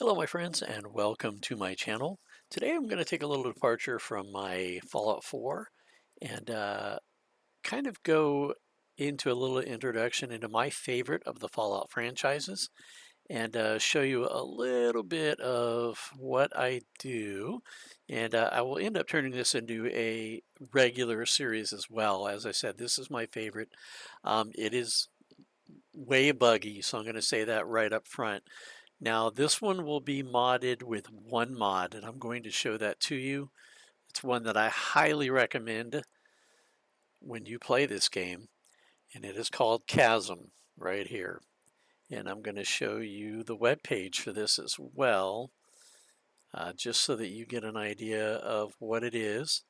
Hello, my friends, and welcome to my channel. Today I'm going to take a little departure from my Fallout 4 and kind of go into a little introduction into my favorite of the Fallout franchises and show you a little bit of what I do. And I will end up turning this into a regular series as well. As I said, this is my favorite. It is way buggy, so I'm going to say that right up front. Now this one will be modded with one mod, and I'm going to show that to you. It's one that I highly recommend when you play this game, and it is called Chasm right here. And I'm going to show you the web page for this as well, just so that you get an idea of what it is.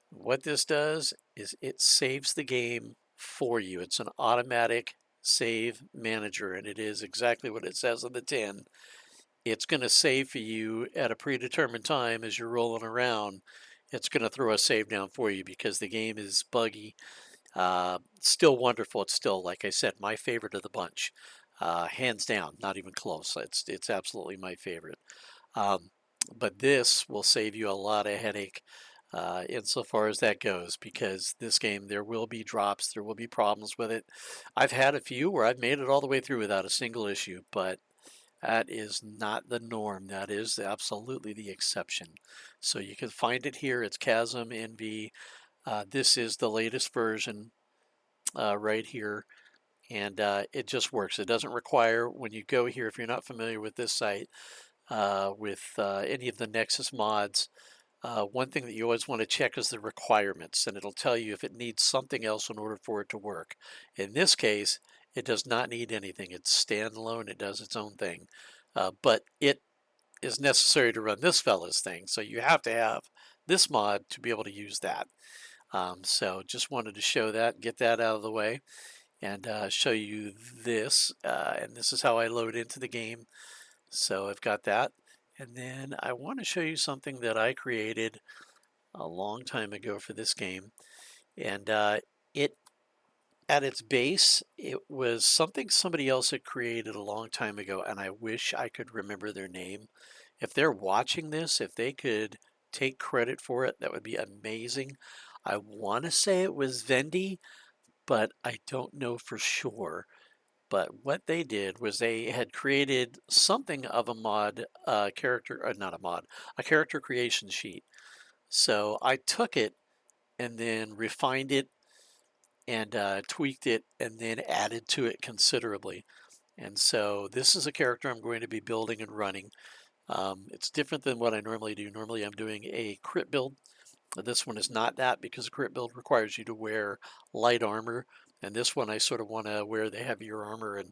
What this does is it saves the game for you. It's an automatic save manager, and it is exactly what it says on the tin. It's going to save for you at a predetermined time as you're rolling around. It's going to throw a save down for you because the game is buggy. Still wonderful. It's still, like I said, my favorite of the bunch. Hands down, not even close. It's absolutely my favorite. Um, but this will save you a lot of headache insofar as that goes, because this game, there will be drops, there will be problems with it. I've had a few where I've made it all the way through without a single issue, but that is not the norm. That is absolutely the exception. So you can find it here. It's Chasm NV. This is the latest version right here, and it just works. It doesn't require, when you go here, if you're not familiar with this site, with any of the Nexus mods, one thing that you always want to check is the requirements, and it'll tell you if it needs something else in order for it to work. In this case, it does not need anything. It's standalone. It does its own thing. But it is necessary to run this fella's thing, so you have to have this mod to be able to use that. So just wanted to show that, get that out of the way, and show you this. And this is how I load into the game. So I've got that. And then I want to show you something that I created a long time ago for this game. And it, at its base, it was something somebody else had created a long time ago, and I wish I could remember their name. If they're watching this, if they could take credit for it, that would be amazing. I want to say it was Vendy, but I don't know for sure. But what they did was they had created something of a mod character, not a mod, a character creation sheet. So I took it and then refined it and tweaked it and then added to it considerably. And so this is a character I'm going to be building and running. It's different than what I normally do. Normally I'm doing a crit build. This one is not that, because a crit build requires you to wear light armor. And this one I sort of want to wear the heavier armor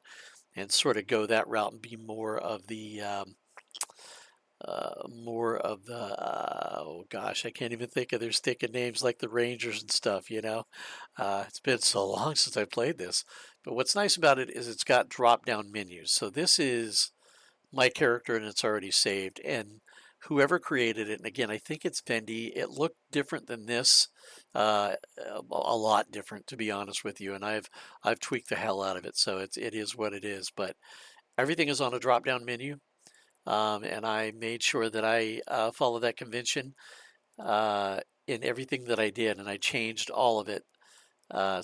and sort of go that route and be more of the oh gosh, I can't even think of their sticking names, like the Rangers and stuff, you know. It's been so long since I played this. But what's nice about it is it's got drop down menus. So this is my character and it's already saved. And whoever created it, and again, I think it's Fendi, it looked different than this, a lot different, to be honest with you. And I've tweaked the hell out of it, so it is what it is. But everything is on a drop down menu. And I made sure that I follow that convention in everything that I did, and I changed all of it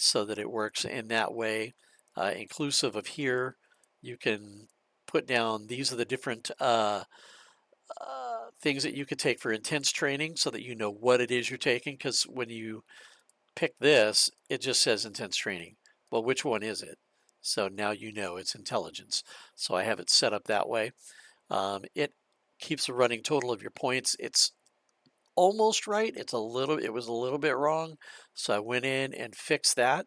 so that it works in that way, inclusive of here. You can put down, these are the different things that you could take for intense training so that you know what it is you're taking, because when you pick this, it just says intense training. Well, which one is it? So now you know it's intelligence. So I have it set up that way. It keeps a running total of your points. It's almost right. It was a little bit wrong. So I went in and fixed that,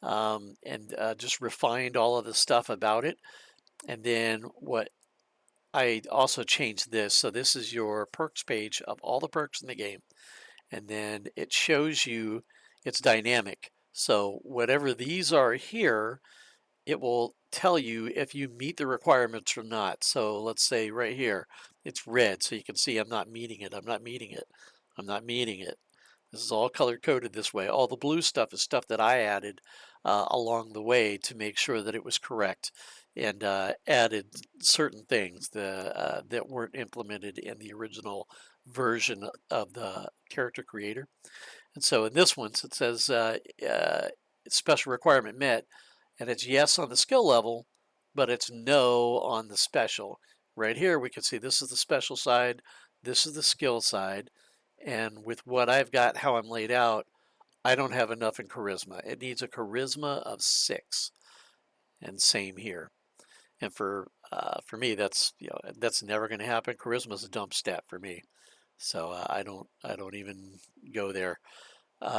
and just refined all of the stuff about it. And then what I also changed this. So this is your perks page of all the perks in the game. And then it shows you, it's dynamic. So whatever these are here, it will tell you if you meet the requirements or not. So let's say right here, it's red. So you can see I'm not meeting it. I'm not meeting it. I'm not meeting it. This is all color coded this way. All the blue stuff is stuff that I added along the way to make sure that it was correct. and added certain things that weren't implemented in the original version of the character creator. And so in this one, it says special requirement met, and it's yes on the skill level, but it's no on the special. Right here, we can see this is the special side, this is the skill side, and with what I've got, how I'm laid out, I don't have enough in charisma. It needs a charisma of 6, and same here. And for me, that's never going to happen. Charisma is a dump stat for me, so I don't even go there.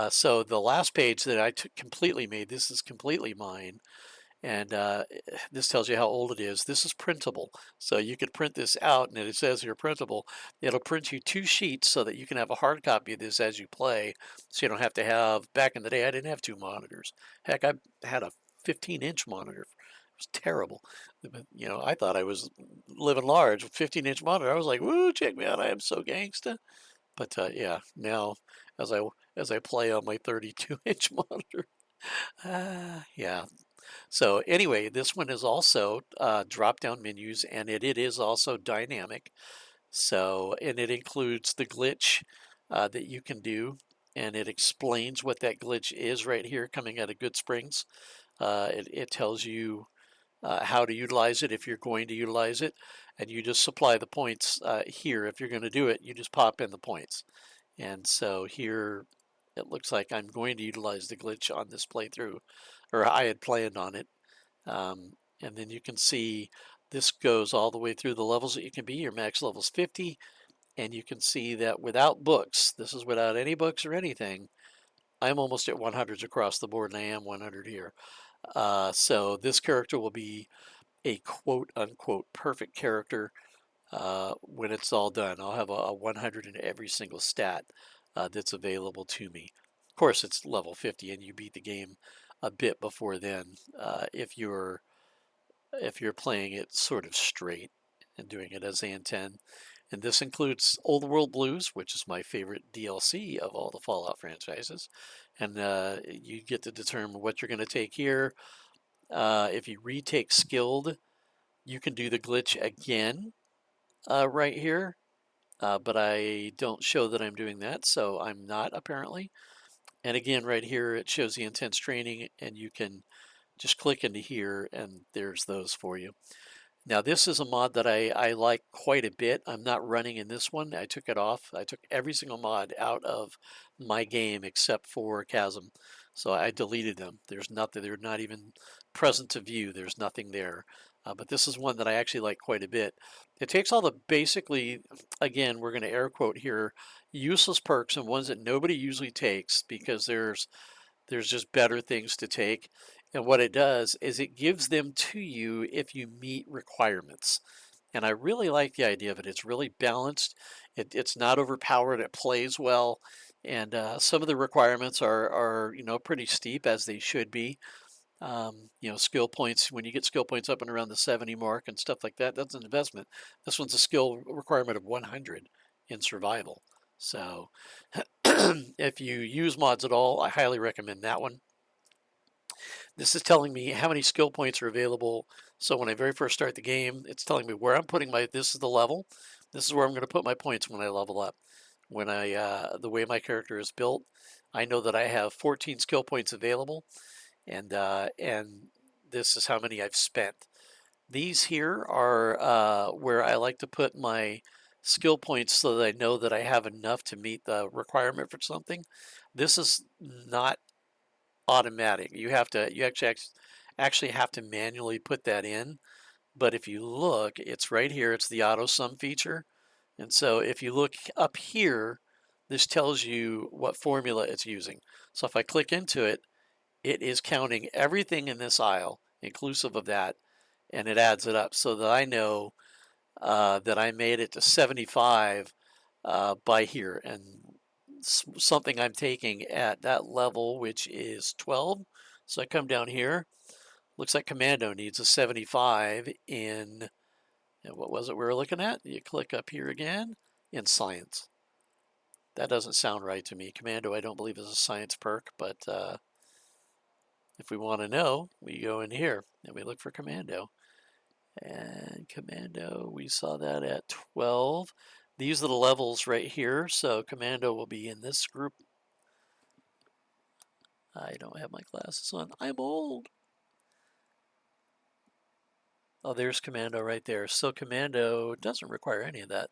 So the last page that I took completely made, this is completely mine, and this tells you how old it is. This is printable, so you could print this out, and it says here printable. It'll print you 2 sheets so that you can have a hard copy of this as you play, so you don't have to have. Back in the day, I didn't have 2 monitors. Heck, I had a 15-inch monitor. It was terrible. I thought I was living large with 15-inch monitor. I was like, "Woo, check me out! I am so gangsta." But yeah, now as I play on my 32-inch monitor, yeah. So anyway, this one is also drop-down menus, and it is also dynamic. So and it includes the glitch that you can do, and it explains what that glitch is right here, coming out of Good Springs. It tells you how to utilize it if you're going to utilize it, and you just supply the points here. If you're going to do it, you just pop in the points. And so here it looks like I'm going to utilize the glitch on this playthrough, or I had planned on it. And then you can see this goes all the way through the levels that you can be. Your max level is 50, and you can see that without books, this is without any books or anything, I'm almost at 100s across the board, and I am 100 here. So this character will be a quote unquote perfect character when it's all done. I'll have a 100 in every single stat that's available to me. Of course, it's level 50, and you beat the game a bit before then if you're playing it sort of straight and doing it as they intend. And this includes Old World Blues, which is my favorite DLC of all the Fallout franchises. And you get to determine what you're going to take here. If you retake Skilled, you can do the glitch again right here. But I don't show that I'm doing that, so I'm not apparently. And again, right here, it shows the intense training, and you can just click into here, and there's those for you. Now, this is a mod that I like quite a bit. I'm not running in this one. I took it off. I took every single mod out of my game except for Chasm. So I deleted them. There's nothing. They're not even present to view. There's nothing there. But this is one that I actually like quite a bit. It takes all the basically, again, we're going to air quote here, useless perks and ones that nobody usually takes because there's just better things to take. And what it does is it gives them to you if you meet requirements. And I really like the idea of it. It's really balanced. It's not overpowered. It plays well. And some of the requirements are pretty steep as they should be. Skill points, when you get skill points up and around the 70 mark and stuff like that, that's an investment. This one's a skill requirement of 100 in survival. So if you use mods at all, I highly recommend that one. This is telling me how many skill points are available. So when I very first start the game, it's telling me where I'm putting this is the level. This is where I'm going to put my points when I level up. The way my character is built, I know that I have 14 skill points available, and this is how many I've spent. These here are where I like to put my skill points so that I know that I have enough to meet the requirement for something. This is not automatic. You actually have to manually put that in. But if you look, it's right here. It's the auto sum feature. And so if you look up here, this tells you what formula it's using. So if I click into it, it is counting everything in this aisle, inclusive of that, and it adds it up so that I know that I made it to 75 by here. And something I'm taking at that level, which is 12. So I come down here. Looks like Commando needs a 75 in, what was it we were looking at? You click up here again, in science. That doesn't sound right to me. Commando, I don't believe, is a science perk, but if we want to know, we go in here and we look for Commando. And Commando, we saw that at 12. These are the levels right here, so Commando will be in this group. I don't have my glasses on. I'm old. Oh, there's Commando right there. So Commando doesn't require any of that.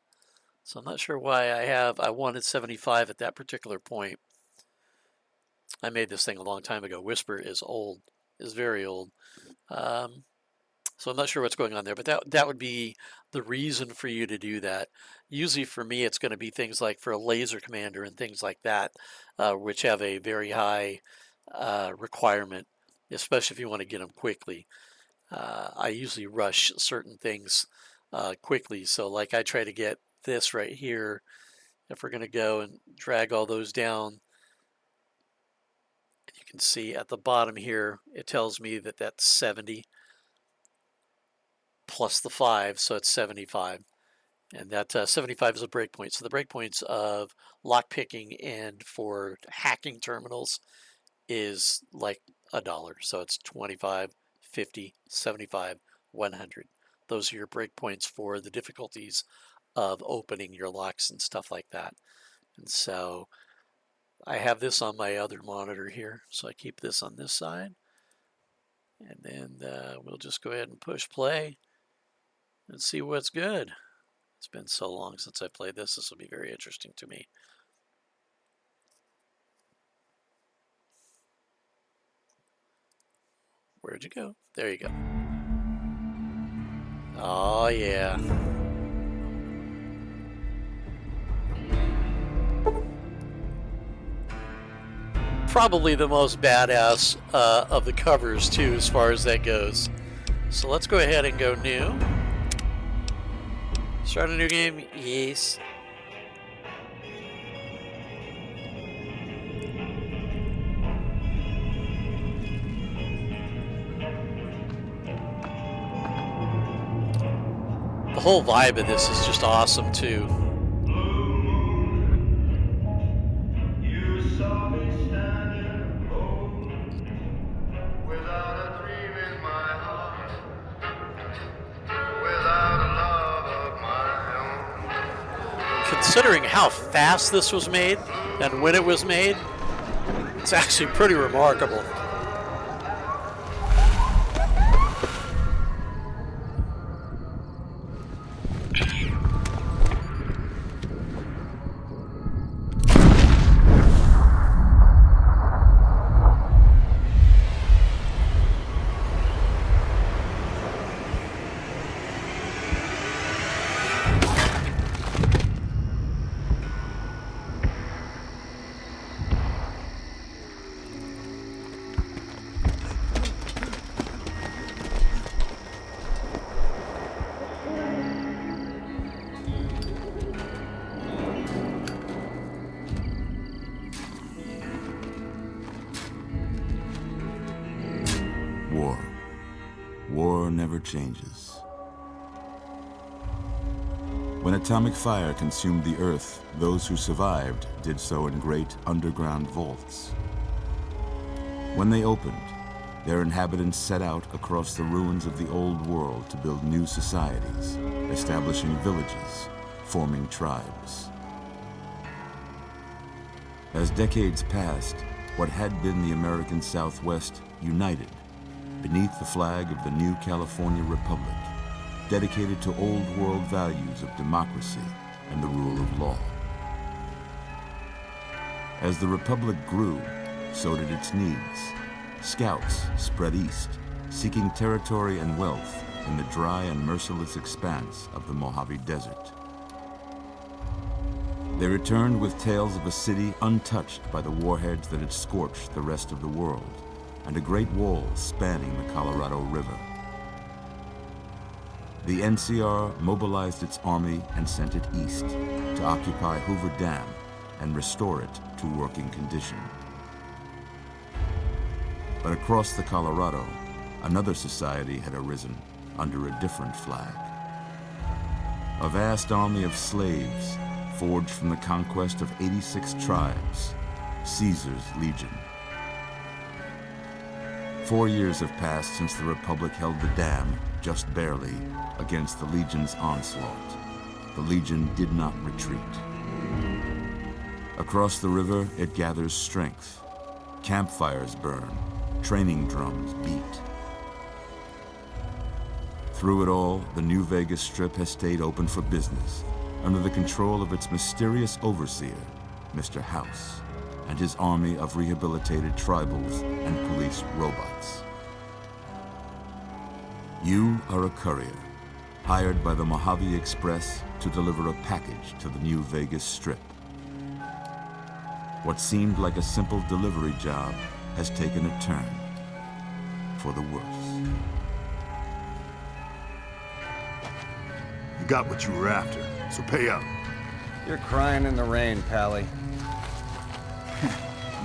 So I'm not sure why I wanted 75 at that particular point. I made this thing a long time ago. Whisper is old, is very old. So I'm not sure what's going on there, but that would be the reason for you to do that. Usually for me, it's going to be things like for a laser commander and things like that, which have a very high requirement, especially if you want to get them quickly. I usually rush certain things quickly. So like I try to get this right here. If we're going to go and drag all those down, you can see at the bottom here, it tells me that that's 70 plus the 5, so it's 75. And that 75 is a breakpoint. So the breakpoints of lockpicking and for hacking terminals is like $1. So it's 25, 50, 75, 100. Those are your breakpoints for the difficulties of opening your locks and stuff like that. And so I have this on my other monitor here. So I keep this on this side. And then we'll just go ahead and push play and see what's good. It's been so long since I played this. This will be very interesting to me. Where'd you go? There you go. Oh, yeah. Probably the most badass of the covers, too, as far as that goes. So let's go ahead and go new. Start a new game? Yes. The whole vibe of this is just awesome, too. Considering how fast this was made and when it was made, it's actually pretty remarkable. War never changes. When atomic fire consumed the earth, those who survived did so in great underground vaults. When they opened, their inhabitants set out across the ruins of the old world to build new societies, establishing villages, forming tribes. As decades passed, what had been the American Southwest united beneath the flag of the new California Republic, dedicated to old world values of democracy and the rule of law. As the Republic grew, so did its needs. Scouts spread east, seeking territory and wealth in the dry and merciless expanse of the Mojave Desert. They returned with tales of a city untouched by the warheads that had scorched the rest of the world, and a great wall spanning the Colorado River. The NCR mobilized its army and sent it east to occupy Hoover Dam and restore it to working condition. But across the Colorado, another society had arisen under a different flag. A vast army of slaves forged from the conquest of 86 tribes, Caesar's Legion. 4 years have passed since the Republic held the dam, just barely, against the Legion's onslaught. The Legion did not retreat. Across the river, it gathers strength. Campfires burn, training drums beat. Through it all, the New Vegas Strip has stayed open for business, under the control of its mysterious overseer, Mr. House, and his army of rehabilitated tribals and police robots. You are a courier, hired by the Mojave Express to deliver a package to the New Vegas Strip. What seemed like a simple delivery job has taken a turn for the worse. You got what you were after, so pay up. You're crying in the rain, Pally.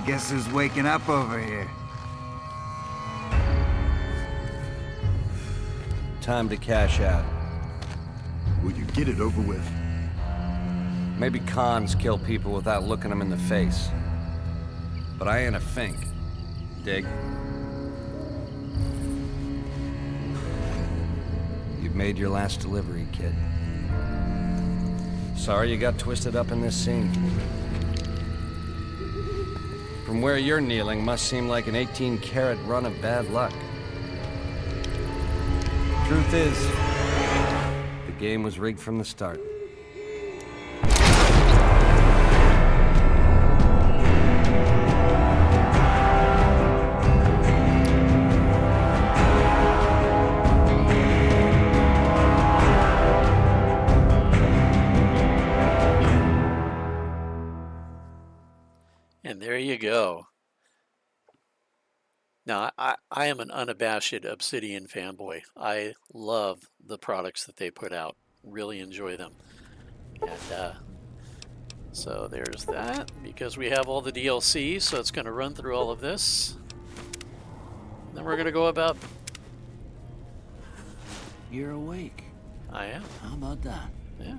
Guess who's waking up over here? Time to cash out. Will you get it over with? Maybe cons kill people without looking them in the face. But I ain't a fink. Dig? You've made your last delivery, kid. Sorry you got twisted up in this scene. From where you're kneeling must seem like an 18-carat run of bad luck. Truth is, the game was rigged from the start. And there you go. Now, I am an unabashed Obsidian fanboy. I love the products that they put out. Really enjoy them. And so there's that. Because we have all the DLC, so it's going to run through all of this. Then we're going to go about... You're awake. I am. How about that? Yeah.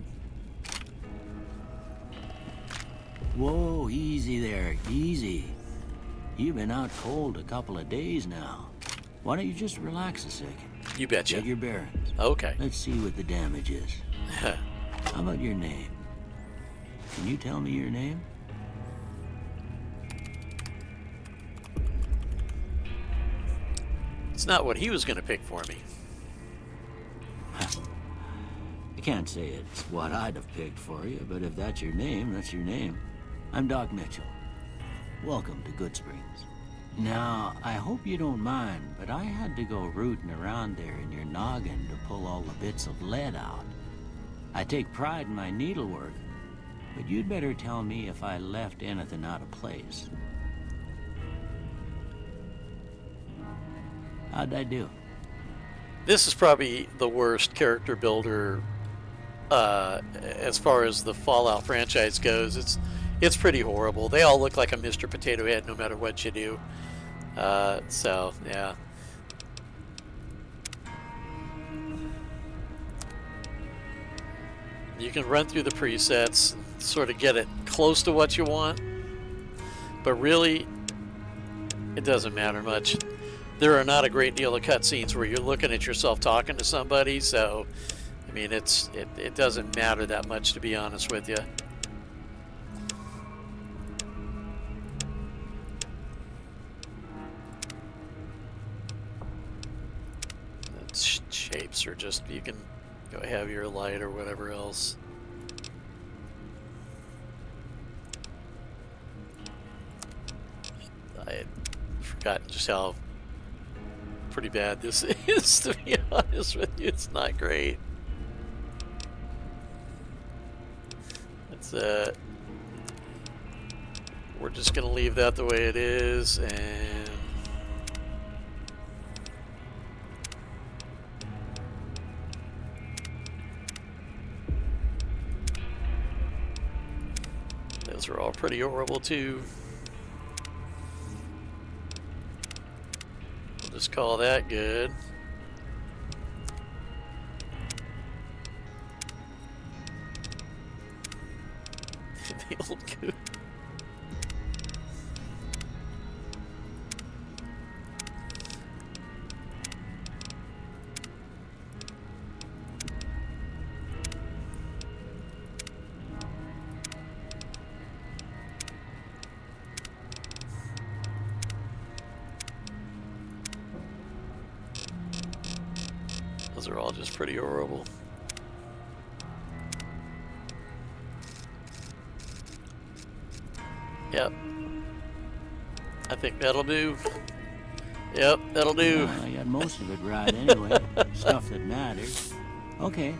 Whoa, easy there, easy. You've been out cold a couple of days now. Why don't you just relax a second? You betcha. Get your bearings. Okay. Let's see what the damage is. How about your name? Can you tell me your name? It's not what he was going to pick for me. I can't say it's what I'd have picked for you, but if that's your name, that's your name. I'm Doc Mitchell. Welcome to Good Springs. Now, I hope you don't mind, but I had to go rooting around there in your noggin to pull all the bits of lead out. I take pride in my needlework, but you'd better tell me if I left anything out of place. How'd I do? This is probably the worst character builder as far as the Fallout franchise goes. It's pretty horrible. They all look like a Mr. Potato Head no matter what you do. So, yeah. You can run through the presets, sort of get it close to what you want, but really, it doesn't matter much. There are not a great deal of cutscenes where you're looking at yourself talking to somebody, so, I mean, it doesn't matter that much, to be honest with you. Shapes are just, you can go have your light or whatever else. I had forgotten just how pretty bad this is, to be honest with you. It's not great. It's we're just gonna leave that the way it is, and those are all pretty horrible too. We'll just call that good. The old goo. Those are all just pretty horrible. Yep. I think that'll do. Yep, that'll do. I got most of it right anyway. Stuff that matters. Okay.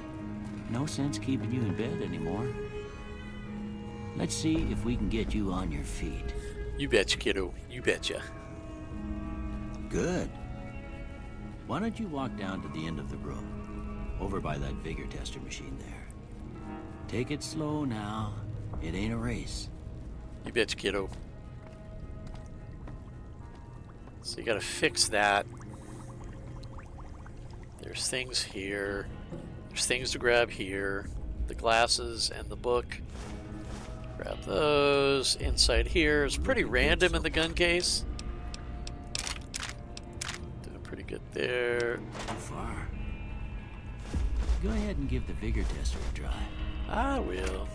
No sense keeping you in bed anymore. Let's see if we can get you on your feet. You betcha, kiddo. You betcha. Good. Why don't you walk down to the end of the room, over by that vigor tester machine there. Take it slow now. It ain't a race. You betcha, kiddo. So you gotta fix that. There's things here. There's things to grab here. The glasses and the book. Grab those. Inside here is pretty random in the gun case. Doing pretty good there. Too far. Go ahead and give the vigor tester a try. I will.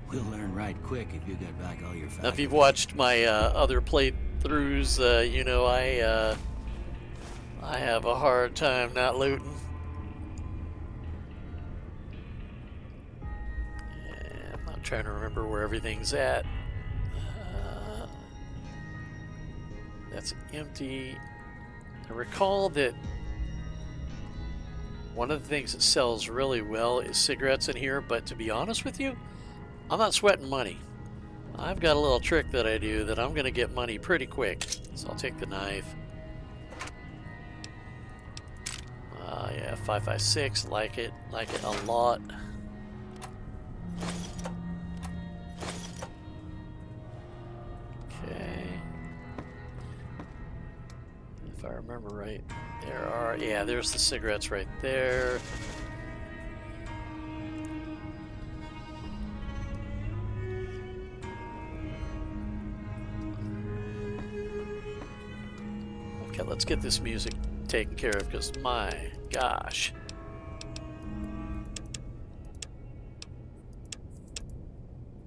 We'll learn right quick if you got back all your Now, if you've faculties. watched my other playthroughs, you know I have a hard time not looting. And I'm not trying to remember where everything's at. That's empty. I recall that one of the things that sells really well is cigarettes in here, but to be honest with you, I'm not sweating money. I've got a little trick that I do that I'm going to get money pretty quick. So I'll take the knife. Yeah, 5.56, like it a lot. Okay. If I remember right, there's the cigarettes right there. Okay, let's get this music taken care of, because my gosh.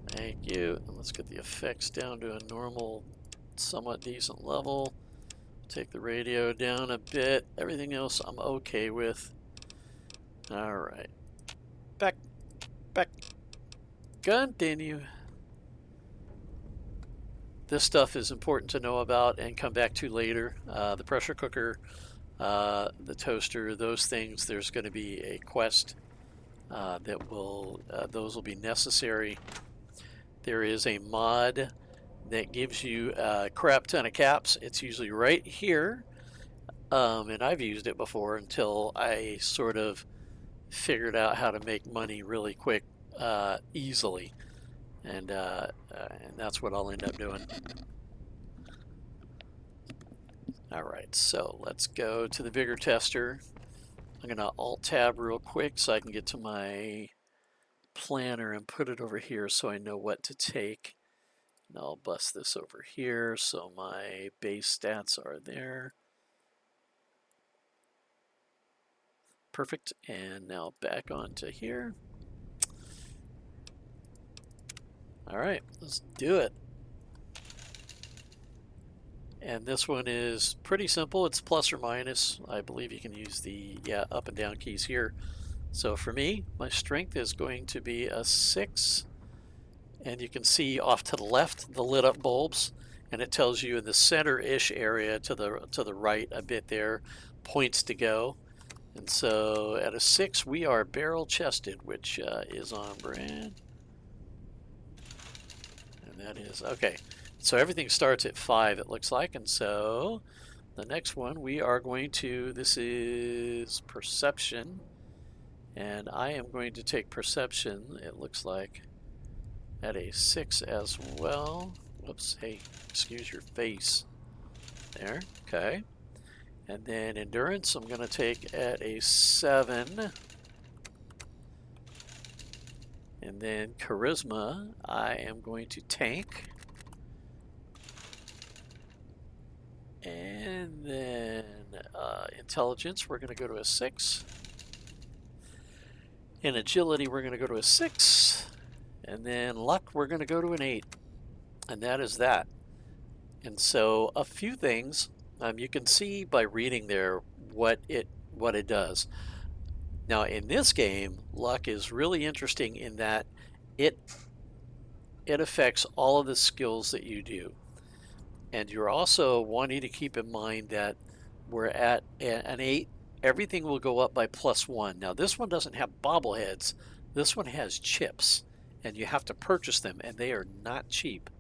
Thank you. And let's get the effects down to a normal, somewhat decent level. Take the radio down a bit. Everything else I'm okay with. All right. Back. Continue. This stuff is important to know about and come back to later. The pressure cooker, the toaster, those things, there's going to be a quest those will be necessary. There is a mod that gives you a crap ton of caps. It's usually right here. And I've used it before until I sort of figured out how to make money really quick, easily. And that's what I'll end up doing. All right, so let's go to the vigor tester. I'm gonna Alt-Tab real quick so I can get to my planner and put it over here so I know what to take. And I'll bust this over here so my base stats are there. Perfect, and now back onto here. All right, let's do it. And this one is pretty simple. It's plus or minus. I believe you can use the up and down keys here. So for me, my strength is going to be a 6. And you can see off to the left the lit up bulbs, and it tells you in the center-ish area to the right a bit there, points to go. And so at a 6, we are barrel chested, which is on brand. And that is okay. So everything starts at 5, it looks like. And so the next one we are going to, this is perception. And I am going to take perception, it looks like, at a 6 as well. Whoops, hey, excuse your face. There, okay. And then endurance, I'm going to take at a 7. And then charisma, I am going to tank. And then intelligence, we're going to go to a 6. In agility, we're going to go to a 6. And then luck, we're going to go to an 8. And that is that. And so a few things You can see by reading there what it does. Now, in this game, luck is really interesting in that it it affects all of the skills that you do. And you're also wanting to keep in mind that we're at an 8. Everything will go up by +1. Now, this one doesn't have bobbleheads. This one has chips, and you have to purchase them, and they are not cheap.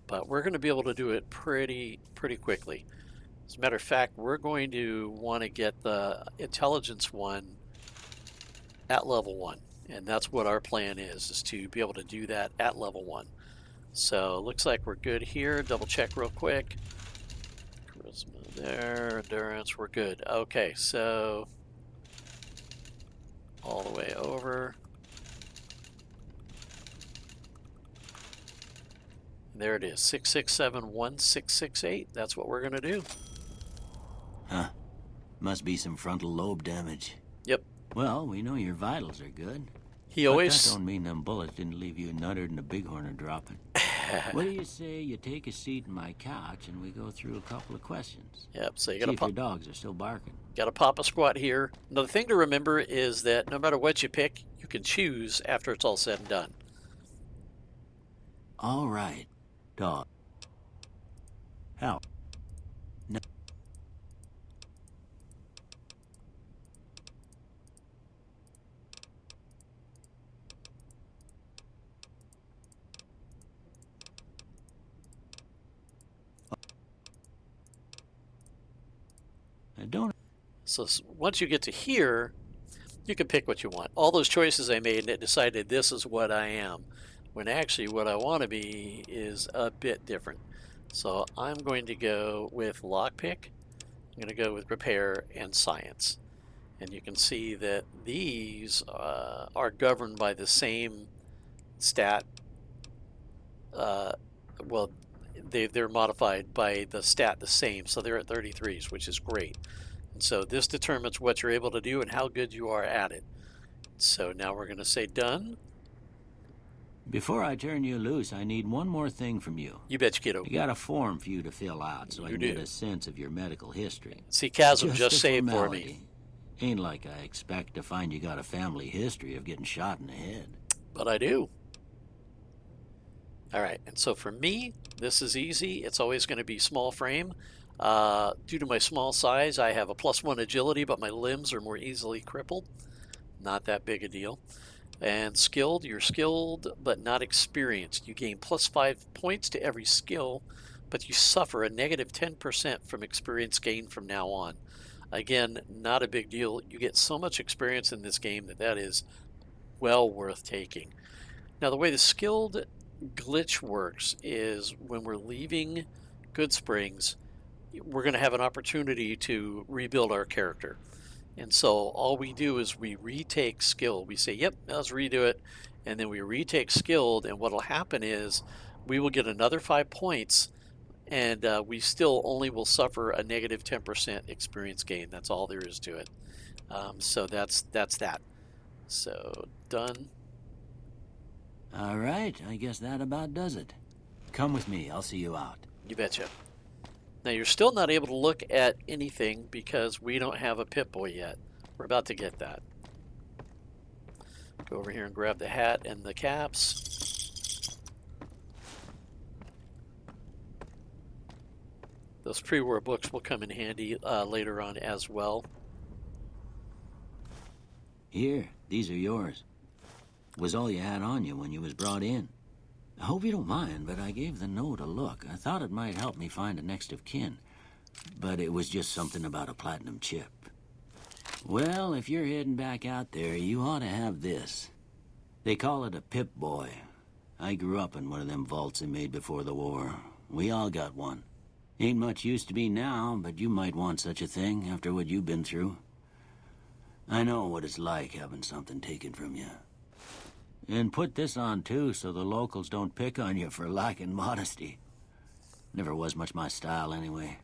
But we're going to be able to do it pretty quickly. As a matter of fact, we're going to want to get the intelligence one at level 1. And that's what our plan is to be able to do that at level 1. So looks like we're good here. Double check real quick. Charisma there, endurance, we're good. Okay, so all the way over. There it is, 6671668. That's what we're gonna do. Huh. Must be some frontal lobe damage. Yep. Well, we know your vitals are good. He But always. that don't mean them bullets didn't leave you nuttered and a bighorn are dropping. What do you say you take a seat in my couch and we go through a couple of questions? Yep. So you See gotta if your dogs are still barking. pop a squat here. Another thing to remember is that no matter what you pick, you can choose after it's all said and done. All right, dog. Help. No. I don't. So once you get to here, you can pick what you want. All those choices I made, and it decided this is what I am, when actually what I want to be is a bit different. So I'm going to go with lockpick. I'm going to go with repair and science. And you can see that these are governed by the same stat. Well, they're modified by the stat the same, so they're at 33s, which is great. And so this determines what you're able to do and how good you are at it. So now we're going to say done. Before I turn you loose, I need one more thing from you. You bet, kiddo. I got a form for you to fill out so I You can get do. a sense of your medical history. See, Chasm just a saved for me. formality. Ain't like I expect to find you got a family history of getting shot in the head. But I do. All right, and so for me, this is easy. It's always going to be small frame. Due to my small size, I have a +1 agility, but my limbs are more easily crippled. Not that big a deal. And skilled, you're skilled but not experienced. You gain +5 points to every skill, but you suffer a -10% from experience gain from now on. Again, not a big deal. You get so much experience in this game that is well worth taking. Now, the way the skilled glitch works is when we're leaving Goodsprings, we're going to have an opportunity to rebuild our character. And so all we do is we retake skill. We say, yep, let's redo it. And then we retake skilled. And what will happen is we will get another 5 points. And we still only will suffer a -10% experience gain. That's all there is to it. So that's that. So done. All right, I guess that about does it. Come with me, I'll see you out. You betcha. Now you're still not able to look at anything because we don't have a Pip-Boy yet. We're about to get that. Go over here and grab the hat and the caps. Those pre-war books will come in handy later on as well. Here, these are yours. Was all you had on you when you was brought in. I hope you don't mind, but I gave the note a look. I thought it might help me find a next of kin. But it was just something about a platinum chip. Well, if you're heading back out there, you ought to have this. They call it a Pip-Boy. I grew up in one of them vaults they made before the war. We all got one. Ain't much use to me now, but you might want such a thing after what you've been through. I know what it's like having something taken from you. And put this on, too, so the locals don't pick on you for lacking modesty. Never was much my style, anyway.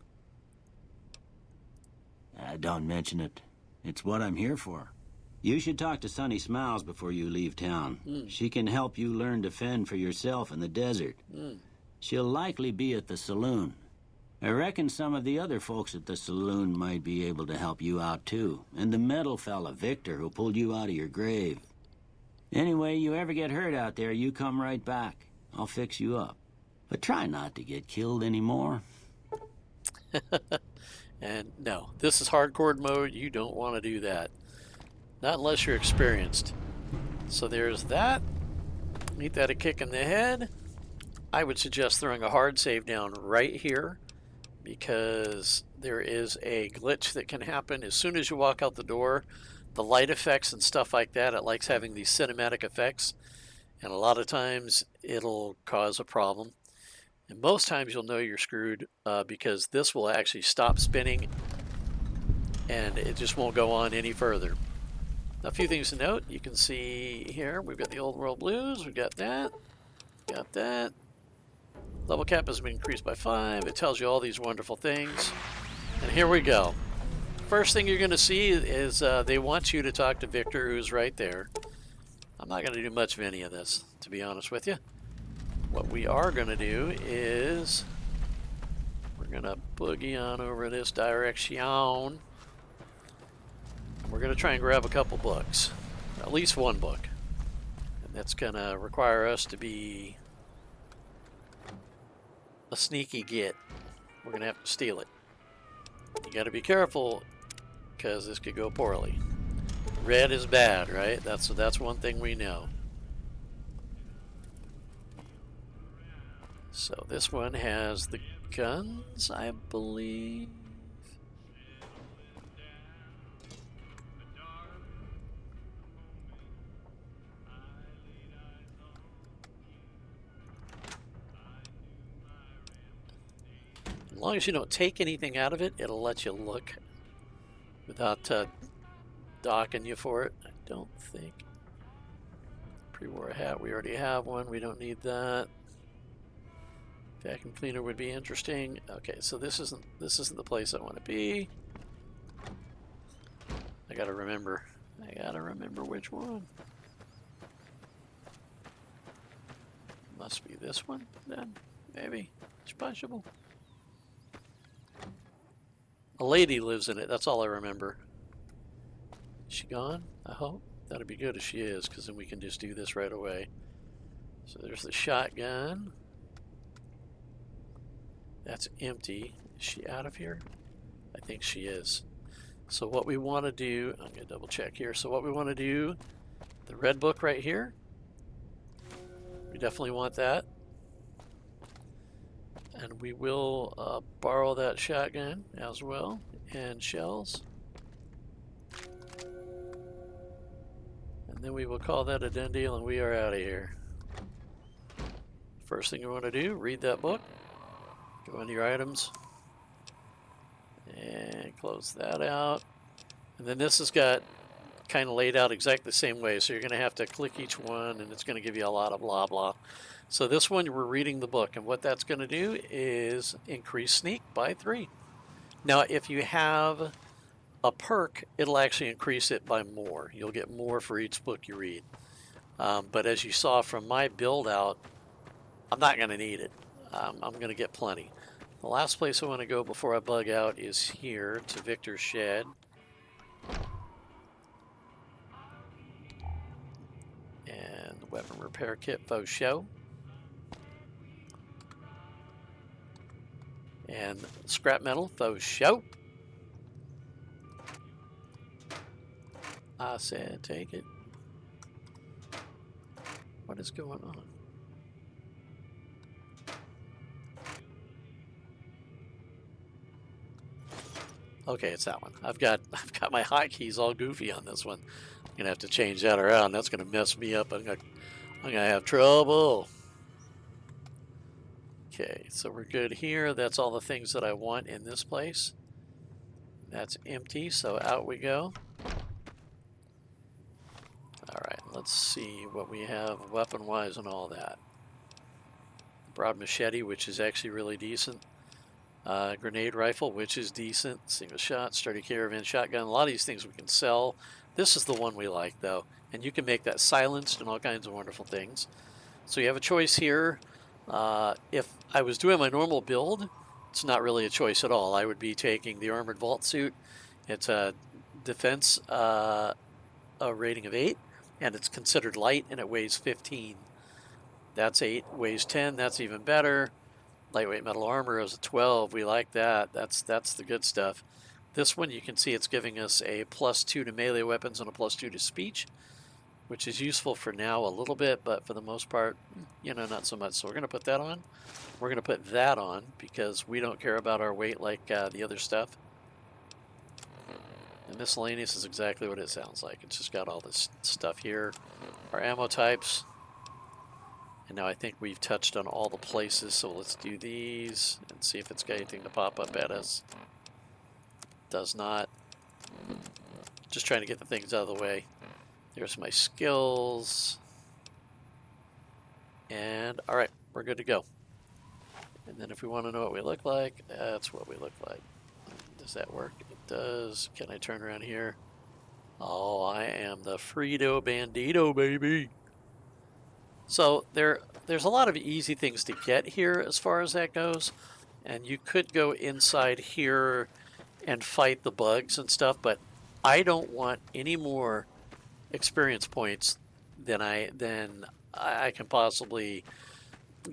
Don't mention it. It's what I'm here for. You should talk to Sunny Smiles before you leave town. She can help you learn to fend for yourself in the desert. She'll likely be at the saloon. I reckon some of the other folks at the saloon might be able to help you out too. And the metal fella, Victor, who pulled you out of your grave. Anyway, you ever get hurt out there, you come right back. I'll fix you up. But try not to get killed anymore. And no, this is hardcore mode. You don't want to do that. Not unless you're experienced. So there's that. Need that a kick in the head. I would suggest throwing a hard save down right here, because there is a glitch that can happen as soon as you walk out the door. The light effects and stuff like that, it likes having these cinematic effects, and a lot of times it'll cause a problem. And most times you'll know you're screwed because this will actually stop spinning and it just won't go on any further. Now, a few things to note. You can see here we've got the Old World Blues, we've got that, got that. Level cap has been increased by 5. It tells you all these wonderful things. And here we go. First thing you're going to see is they want you to talk to Victor, who's right there. I'm not going to do much of any of this, to be honest with you. What we are going to do is we're going to boogie on over this direction. And we're going to try and grab a couple books. At least one book. And that's going to require us to be a sneaky git. We're going to have to steal it. You got to be careful, because this could go poorly. Red is bad, right? That's one thing we know. So this one has the guns, I believe. As long as you don't take anything out of it, it'll let you look without docking you for it. I don't think. Pre-war hat, we already have one. We don't need that. Vacuum cleaner would be interesting. Okay, so this isn't the place I want to be. I gotta remember which one. Must be this one then, maybe. It's possible. A lady lives in it, that's all I remember. Is she gone? I hope. That'd be good if she is, because then we can just do this right away. So there's the shotgun. That's empty. Is she out of here? I think she is. So what we want to do, I'm going to double check here. So what we want to do, the red book right here, we definitely want that. And we will borrow that shotgun as well, and shells. And then we will call that a done deal, and we are out of here. First thing you want to do, read that book. Go into your items. And close that out. And then this has got kind of laid out exactly the same way. So you're going to have to click each one, and it's going to give you a lot of blah, blah. So this one, we're reading the book, and what that's going to do is increase sneak by 3. Now, if you have a perk, it'll actually increase it by more. You'll get more for each book you read. But as you saw from my build out, I'm not going to need it. I'm going to get plenty. The last place I want to go before I bug out is here to Victor's shed. And the weapon repair kit faux show. And scrap metal faux show. I said take it. What is going on? Okay, it's that one. I've got my hotkeys all goofy on this one. I'm gonna have to change that around. That's gonna mess me up. I'm gonna have trouble. Okay, so we're good here. That's all the things that I want in this place. That's empty, so out we go. All right, let's see what we have weapon-wise and all that. Broad machete, which is actually really decent. Grenade rifle, which is decent. Single shot, sturdy caravan shotgun. A lot of these things we can sell. This is the one we like, though. And you can make that silenced and all kinds of wonderful things. So you have a choice here. If I was doing my normal build it's not really a choice at all. I would be taking the armored vault suit. It's a defense a rating of 8, and it's considered light, and it weighs 15. That's 8, weighs 10. That's even better. Lightweight metal armor is a 12. We like that. That's the good stuff. This one, you can see it's giving us a +2 to melee weapons and a +2 to speech, which is useful for now a little bit, but for the most part, you know, not so much. So we're going to put that on. We're going to put that on because we don't care about our weight like the other stuff. And miscellaneous is exactly what it sounds like. It's just got all this stuff here. Our ammo types. And now I think we've touched on all the places, so let's do these and see if it's got anything to pop up at us. Does not. Just trying to get the things out of the way. There's my skills. And all right, we're good to go. And then if we want to know what we look like, that's what we look like. Does that work? It does. Can I turn around here? Oh, I am the Frito Bandito, baby. So there's a lot of easy things to get here as far as that goes. And you could go inside here and fight the bugs and stuff, but I don't want any more experience points than I can possibly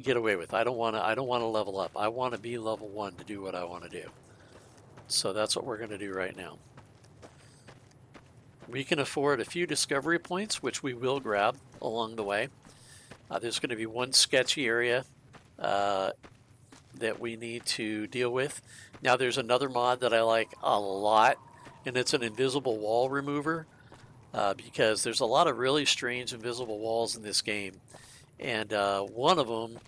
get away with. I don't want to level up. I want to be level 1 to do what I want to do. So that's what we're going to do right now. We can afford a few discovery points, which we will grab along the way. There's going to be one sketchy area that we need to deal with. Now there's another mod that I like a lot, and it's an invisible wall remover, because there's a lot of really strange invisible walls in this game. And one of them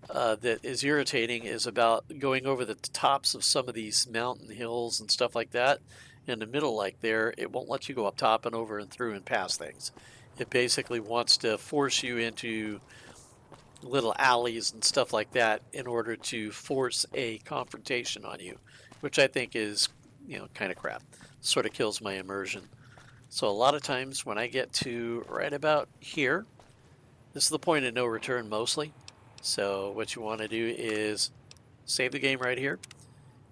that is irritating is about going over the tops of some of these mountain hills and stuff like that. In the middle, like there, it won't let you go up top and over and through and past things. It basically wants to force you into little alleys and stuff like that in order to force a confrontation on you, which I think is, you know, kind of crap. Sort of kills my immersion. So a lot of times when I get to right about here, this is the point of no return mostly. So what you want to do is save the game right here.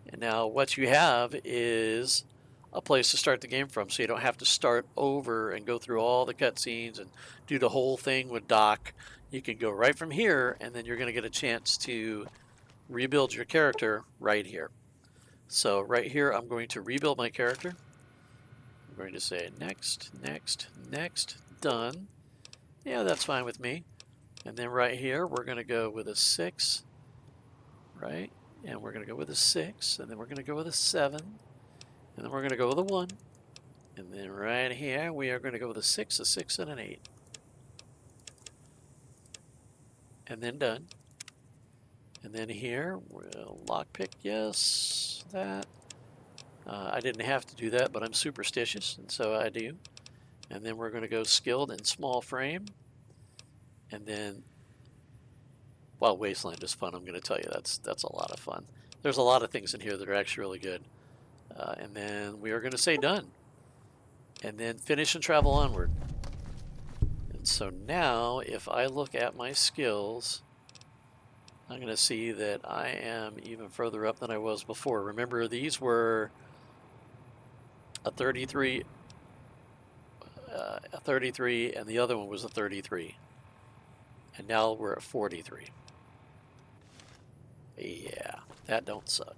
And now what you have is a place to start the game from, so you don't have to start over and go through all the cutscenes and do the whole thing with Doc. You can go right from here, and then you're going to get a chance to rebuild your character right here. So right here, I'm going to rebuild my character. I'm going to say next, next, next, done. Yeah, that's fine with me. And then right here, we're going to go with a 6, right? And we're going to go with a 6, and then we're going to go with a 7, and then we're going to go with a 1. And then right here, we are going to go with a 6, a 6, and an 8. And then done. And then here, we'll lockpick, yes, that. I didn't have to do that, but I'm superstitious, and so I do. And then we're going to go skilled and small frame. And then, well, Wasteland is fun, I'm going to tell you. That's a lot of fun. There's a lot of things in here that are actually really good. And then we are going to say done. And then finish and travel onward. And so now, if I look at my skills, I'm going to see that I am even further up than I was before. Remember, these were a 33, and the other one was a 33. And now we're at 43. Yeah, that don't suck.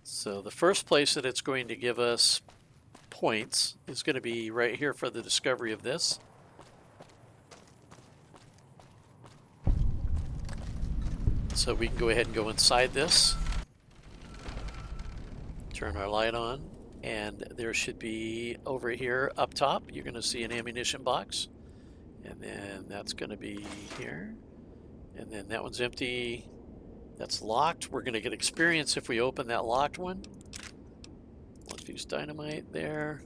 So the first place that it's going to give us points is going to be right here for the discovery of this. So we can go ahead and go inside this. Turn our light on. And there should be over here up top, you're going to see an ammunition box. And then that's going to be here. And then that one's empty. That's locked. We're going to get experience if we open that locked one. Let's use dynamite there.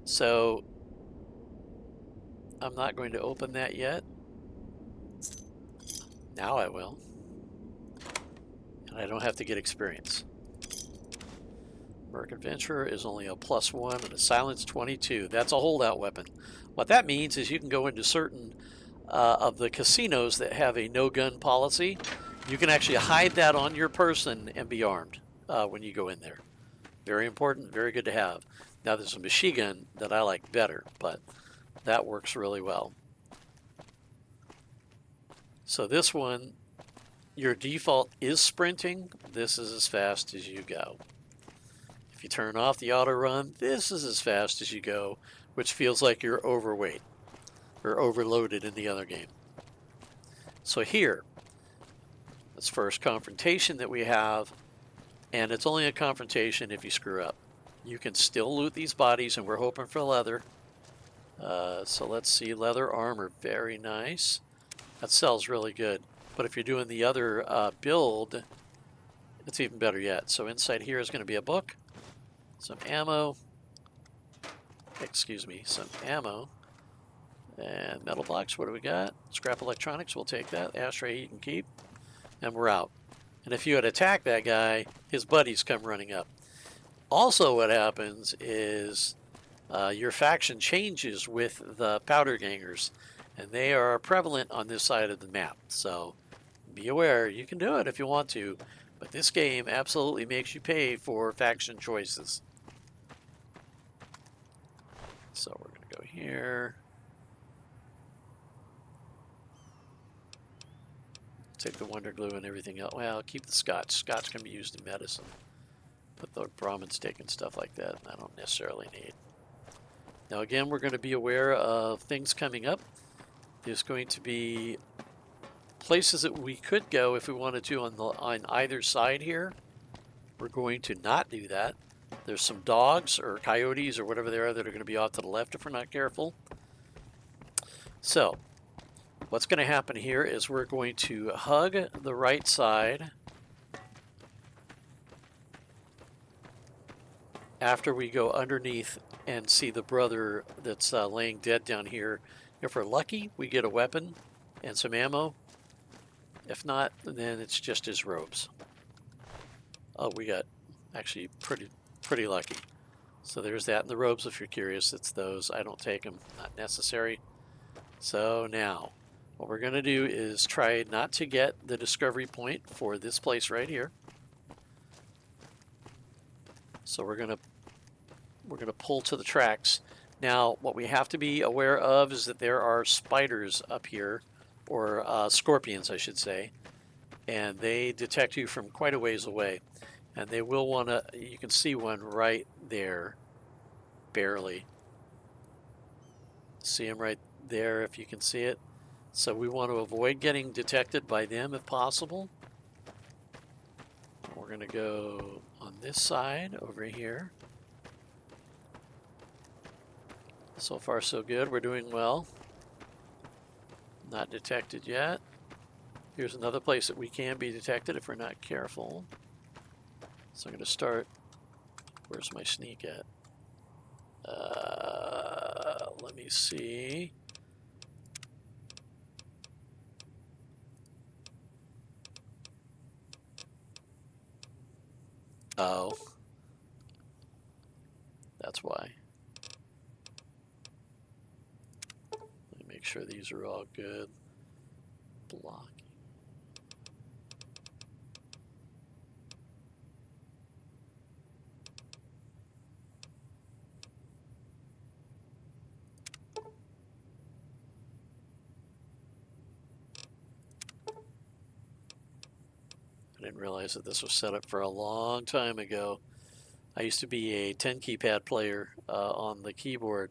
So I'm not going to open that yet. Now I will. And I don't have to get experience. Merc Adventurer is only a +1 and a silence 22. That's a holdout weapon. What that means is you can go into certain of the casinos that have a no-gun policy. You can actually hide that on your person and be armed when you go in there. Very important, very good to have. Now there's a machine gun that I like better, but that works really well. So this one, your default is sprinting. This is as fast as you go. If you turn off the auto run, this is as fast as you go, which feels like you're overweight or overloaded in the other game. So here, this first confrontation that we have, and it's only a confrontation if you screw up. You can still loot these bodies, and we're hoping for leather. So let's see, leather armor, very nice. That sells really good. But if you're doing the other build, it's even better yet. So inside here is going to be a book, some ammo, some ammo, and metal box. What do we got? Scrap electronics, we'll take that. Ashtray you can keep, and we're out. And if you had attacked that guy, his buddies come running up. Also what happens is your faction changes with the powder gangers, and they are prevalent on this side of the map. So be aware, you can do it if you want to, but this game absolutely makes you pay for faction choices. So we're going to go here. Take the Wonder Glue and everything else. Well, keep the Scotch. Scotch can be used in medicine. Put the Brahmin stick and stuff like that, I don't necessarily need. Now again, we're going to be aware of things coming up. There's going to be places that we could go if we wanted to on either side here. We're going to not do that. There's some dogs or coyotes or whatever they are that are going to be off to the left if we're not careful. So what's going to happen here is we're going to hug the right side after we go underneath and see the brother that's laying dead down here. If we're lucky, we get a weapon and some ammo. If not, then it's just his robes. Oh, we got actually pretty lucky. So there's that in the robes if you're curious. It's those. I don't take them, not necessary. So now what we're going to do is try not to get the discovery point for this place right here. So we're going to pull to the tracks. Now what we have to be aware of is that there are spiders up here, or scorpions I should say, and they detect you from quite a ways away, and they will want to, you can see one right there, barely. See them right there if you can see it. So we want to avoid getting detected by them if possible. We're going to go on this side over here. So far so good, we're doing well. Not detected yet. Here's another place that we can be detected if we're not careful. So I'm going to start, where's my sneak at? Let me see. Oh, that's why. Let me make sure these are all good. Blocking. I didn't realize that this was set up for a long time ago. I used to be a 10 keypad player on the keyboard.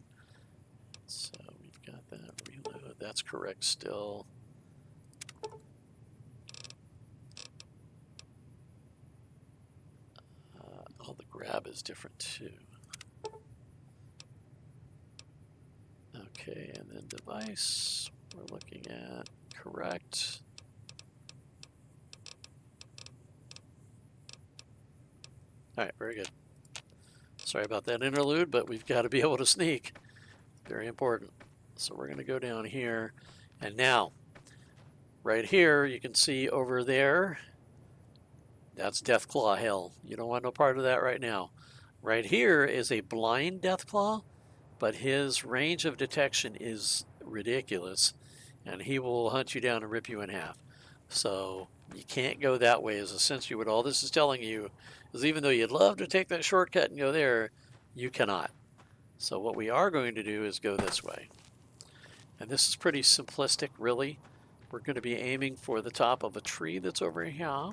So we've got that reload. That's correct still. Oh, the grab is different too. Okay, and then device, we're looking at correct. All right, very good. Sorry about that interlude, but we've got to be able to sneak. Very important. So we're going to go down here. And now, right here, you can see over there, that's Deathclaw Hell. You don't want no part of that right now. Right here is a blind Deathclaw, but his range of detection is ridiculous, and he will hunt you down and rip you in half. So you can't go that way is essentially what all this is telling you, is even though you'd love to take that shortcut and go there, you cannot. So what we are going to do is go this way. And this is pretty simplistic, really. We're going to be aiming for the top of a tree that's over here,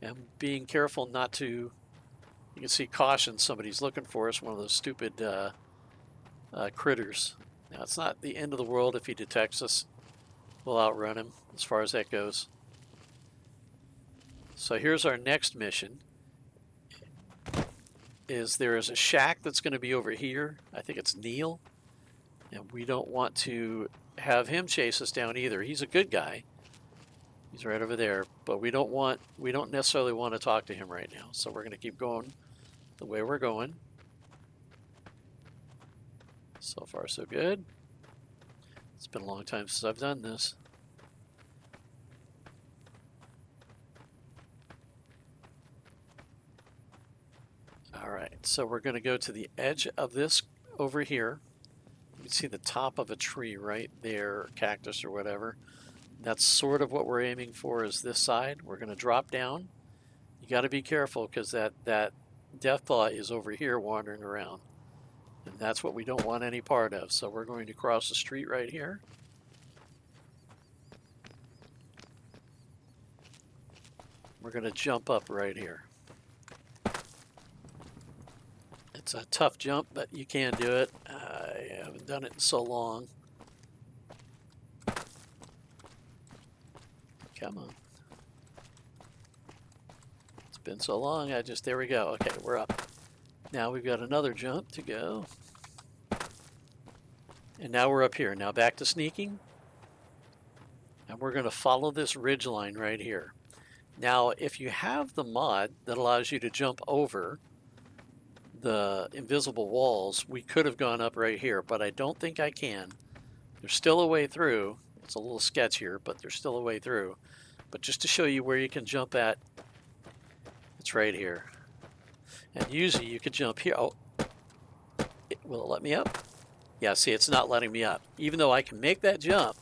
and being careful not to, you can see caution, somebody's looking for us, one of those stupid critters. Now, it's not the end of the world if he detects us. We'll outrun him as far as that goes. So here's our next mission. There is a shack that's going to be over here. I think it's Neil. And we don't want to have him chase us down either. He's a good guy. He's right over there. But we don't necessarily want to talk to him right now. So we're going to keep going the way we're going. So far, so good. It's been a long time since I've done this. All right, so we're going to go to the edge of this over here. You can see the top of a tree right there, or cactus or whatever. That's sort of what we're aiming for, is this side. We're going to drop down. You got to be careful because that Deathclaw is over here wandering around. And that's what we don't want any part of. So we're going to cross the street right here. We're going to jump up right here. It's a tough jump, but you can do it. I haven't done it in so long. Come on. It's been so long, there we go. Okay, we're up. Now we've got another jump to go. And now we're up here. Now back to sneaking. And we're going to follow this ridge line right here. Now, if you have the mod that allows you to jump over the invisible walls, we could have gone up right here, but I don't think I can. There's still a way through. It's a little sketchier, but there's still a way through. But just to show you where you can jump at, it's right here. And usually you could jump here. Oh, will it let me up? Yeah, see, it's not letting me up. Even though I can make that jump,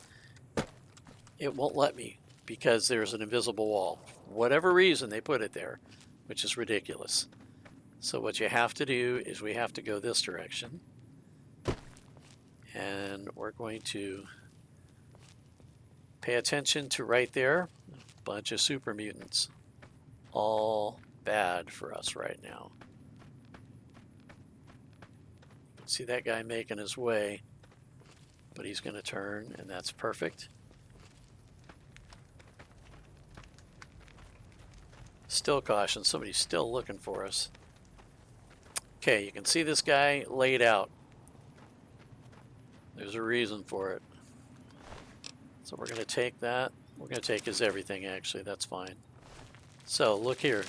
it won't let me because there's an invisible wall. Whatever reason they put it there, which is ridiculous. So what you have to do is we have to go this direction. And we're going to pay attention to right there. A bunch of super mutants. All bad for us right now. You can see that guy making his way. But he's going to turn, and that's perfect. Still caution. Somebody's still looking for us. Okay, you can see this guy laid out. There's a reason for it. So we're going to take that. We're going to take his everything, actually. That's fine. So look here.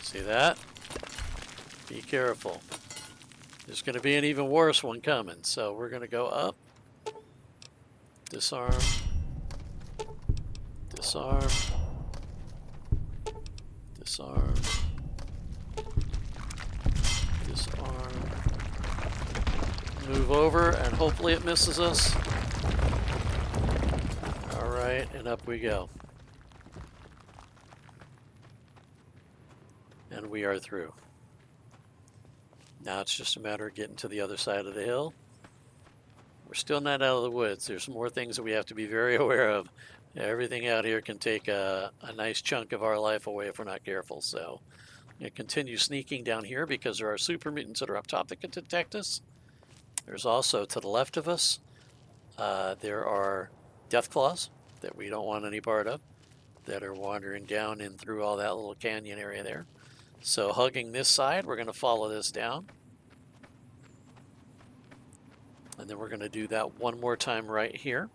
See that? Be careful. There's going to be an even worse one coming. So we're going to go up. Disarm. Disarm. Disarm. Disarm. Move over, and hopefully it misses us. All right, and up we go. And we are through. Now it's just a matter of getting to the other side of the hill. We're still not out of the woods. There's more things that we have to be very aware of. Everything out here can take a nice chunk of our life away if we're not careful. So I'm going to continue sneaking down here because there are super mutants that are up top that can detect us. There's also to the left of us, there are Deathclaws that we don't want any part of that are wandering down and through all that little canyon area there. So hugging this side, we're going to follow this down. And then we're going to do that one more time right here.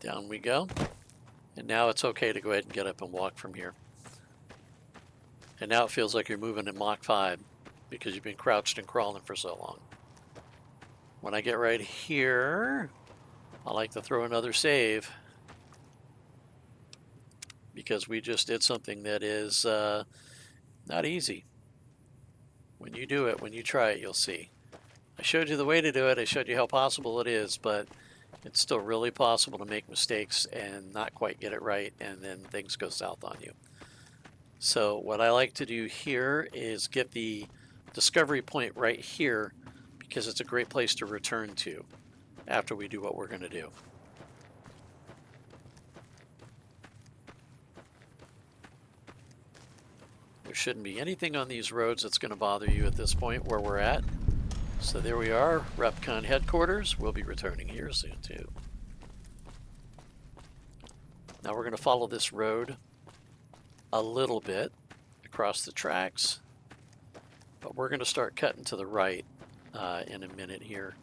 Down we go. And now it's okay to go ahead and get up and walk from here. And now it feels like you're moving in Mach 5 because you've been crouched and crawling for so long. When I get right here, I like to throw another save. because we just did something that is not easy. When you do it, when you try it, you'll see. I showed you the way to do it. I showed you how possible it is, but it's still really possible to make mistakes and not quite get it right, and then things go south on you. So what I like to do here is get the discovery point right here, because it's a great place to return to after we do what we're going to do. There shouldn't be anything on these roads that's going to bother you at this point where we're at. So there we are, Repcon headquarters. We'll be returning here soon too. Now we're going to follow this road a little bit across the tracks, but we're going to start cutting to the right in a minute here.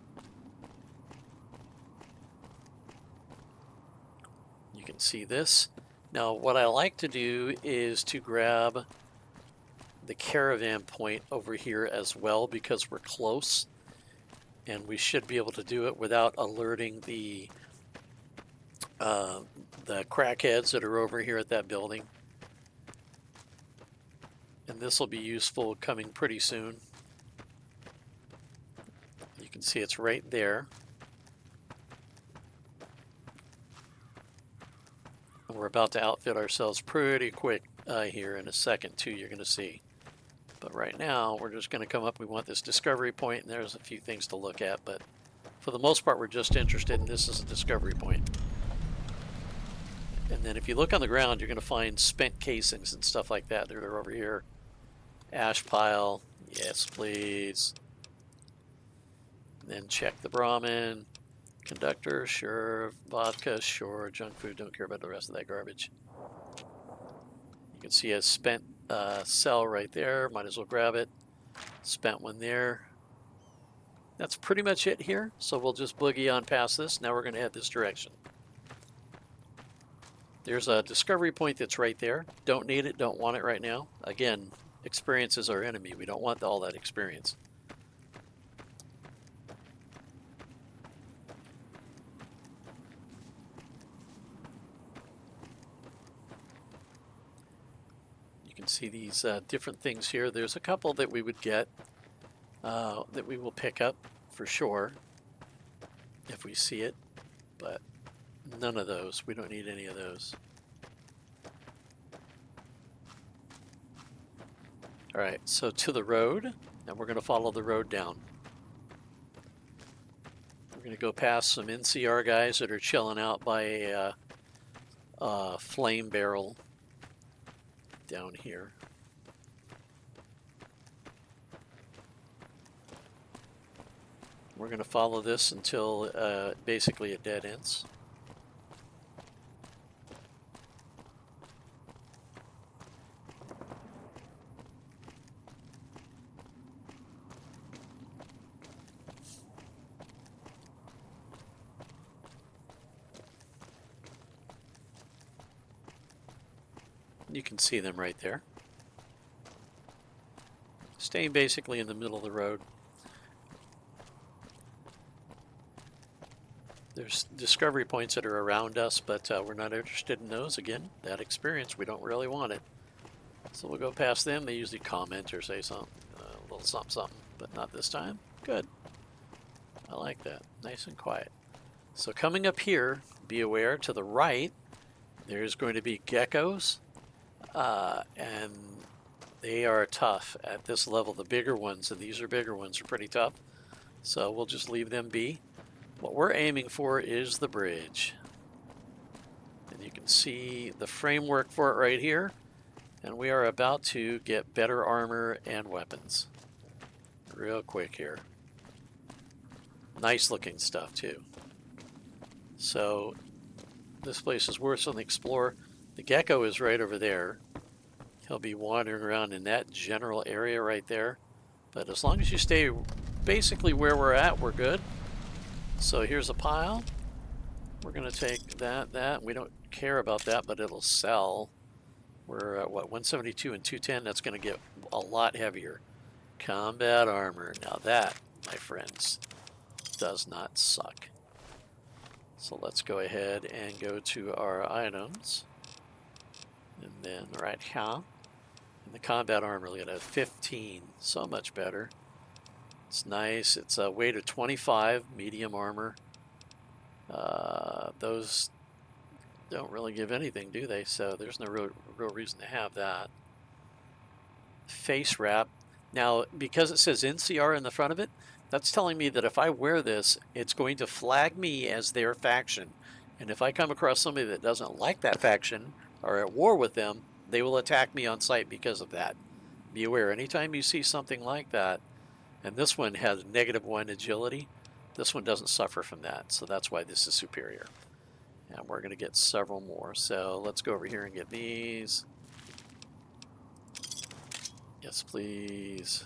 You can see this. Now what I like to do is to grab the caravan point over here as well, because we're close and we should be able to do it without alerting the crackheads that are over here at that building. And this will be useful coming pretty soon. You can see it's right there. And we're about to outfit ourselves pretty quick here in a second too, you're going to see. But right now we're just going to come up. We want this discovery point, and there's a few things to look at, but for the most part we're just interested in this as a discovery point. And then if you look on the ground, you're going to find spent casings and stuff like that. They're over here. Ash pile, yes please. Then check the Brahmin. Conductor, sure. Vodka, sure. Junk food, don't care about the rest of that garbage. You can see a spent cell right there. Might as well grab it. Spent one there. That's pretty much it here. So we'll just boogie on past this. Now we're going to head this direction. There's a discovery point that's right there. Don't need it, don't want it right now. Again, experience is our enemy. We don't want all that experience. You can see these different things here. There's a couple that we would get that we will pick up for sure if we see it, but none of those. We don't need any of those. All right, so to the road, and we're going to follow the road down. We're going to go past some NCR guys that are chilling out by a flame barrel down here. We're going to follow this until basically it dead ends. You can see them right there. Staying basically in the middle of the road. There's discovery points that are around us, but we're not interested in those. Again, that experience, we don't really want it. So we'll go past them. They usually comment or say something, a little something, something, but not this time. Good. I like that. Nice and quiet. So coming up here, be aware to the right, there's going to be geckos, and they are tough at this level. The bigger ones, and these are bigger ones, are pretty tough. So we'll just leave them be. What we're aiming for is the bridge. And you can see the framework for it right here. And we are about to get better armor and weapons. Real quick here. Nice looking stuff too. So this place is worth something to explore. The gecko is right over there. He'll be wandering around in that general area right there. But as long as you stay basically where we're at, we're good. So here's a pile. We're going to take that. We don't care about that, but it'll sell. We're at, what, 172 and 210? That's going to get a lot heavier. Combat armor. Now that, my friends, does not suck. So let's go ahead and go to our items. And then right here, and the combat armor, look at that, 15, so much better. It's nice. It's a weight of 25, medium armor. Those don't really give anything, do they? So there's no real reason to have that. Face wrap. Now, because it says NCR in the front of it, that's telling me that if I wear this, it's going to flag me as their faction. And if I come across somebody that doesn't like that faction or at war with them, they will attack me on sight because of that. Be aware, anytime you see something like that, and this one has -1 agility, this one doesn't suffer from that. So that's why this is superior. And we're going to get several more. So let's go over here and get these. Yes, please.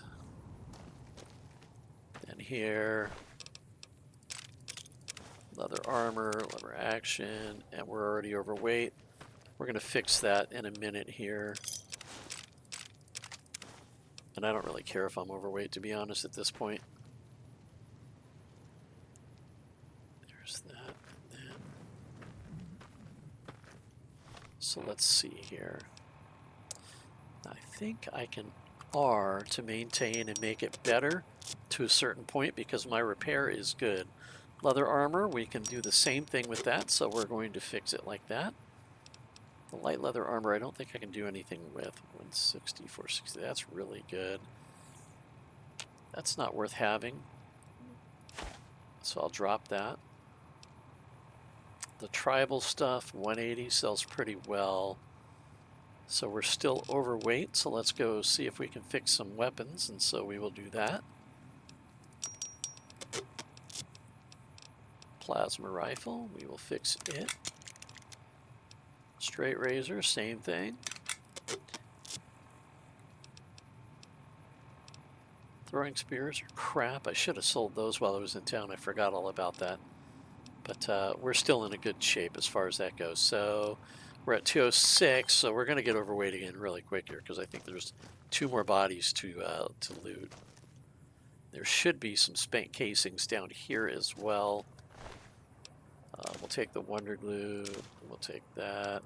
And here, leather armor, lever action, and we're already overweight. We're going to fix that in a minute here. And I don't really care if I'm overweight, to be honest, at this point. There's that and that. So let's see here. I think I can R to maintain and make it better to a certain point because my repair is good. Leather armor, we can do the same thing with that, so we're going to fix it like that. The light leather armor, I don't think I can do anything with. 160, 460, that's really good. That's not worth having, so I'll drop that. The tribal stuff, 180, sells pretty well. So we're still overweight, so let's go see if we can fix some weapons, and so we will do that. Plasma rifle, we will fix it. Straight razor, same thing. Throwing spears are crap. I should have sold those while I was in town. I forgot all about that. But we're still in a good shape as far as that goes. So we're at 206, so we're going to get overweight again really quick here because I think there's 2 more bodies to loot. There should be some spent casings down here as well. We'll take the Wonder Glue. We'll take that.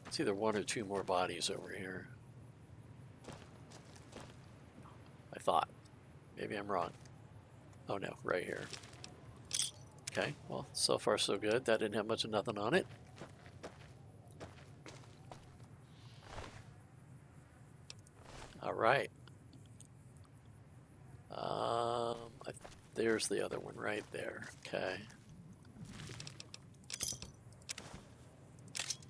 It's either 1 or 2 more bodies over here. I thought. Maybe I'm wrong. Oh no, right here. Okay, well, so far so good. That didn't have much of nothing on it. All right. There's the other one right there. Okay.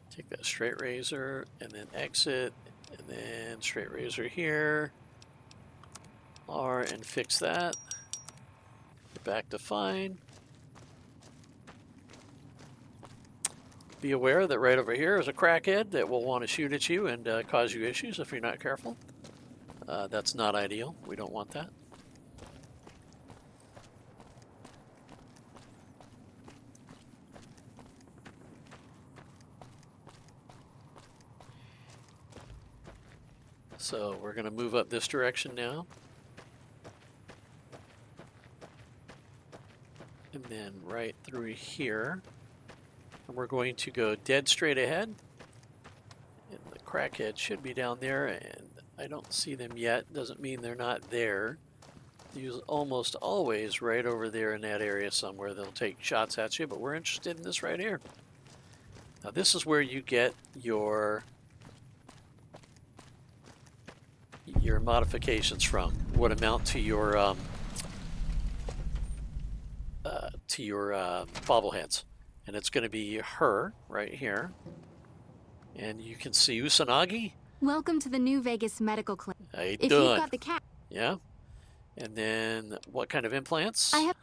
Take that straight razor and then exit, and then straight razor here. R and fix that. We're back to fine. Be aware that right over here is a crackhead that will want to shoot at you and cause you issues if you're not careful. That's not ideal. We don't want that. So we're going to move up this direction now. And then right through here. And we're going to go dead straight ahead. And the crackhead should be down there, and I don't see them yet. Doesn't mean they're not there. They're almost always right over there in that area somewhere. They'll take shots at you, but we're interested in this right here. Now this is where you get your modifications from. Would amount to your bobbleheads. And it's going to be her right here. And you can see Usanagi. Welcome to the New Vegas Medical Clinic. How you If doing? you've got the cat, Yeah. And then what kind of implants? I've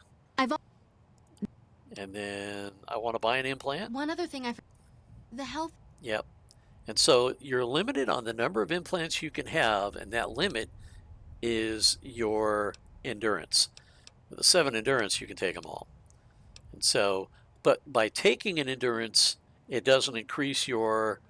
And then I want to buy an implant. one other thing the health. Yep. And so you're limited on the number of implants you can have, and that limit is your endurance. With a 7 endurance, you can take them all. And so, but by taking an endurance, it doesn't increase your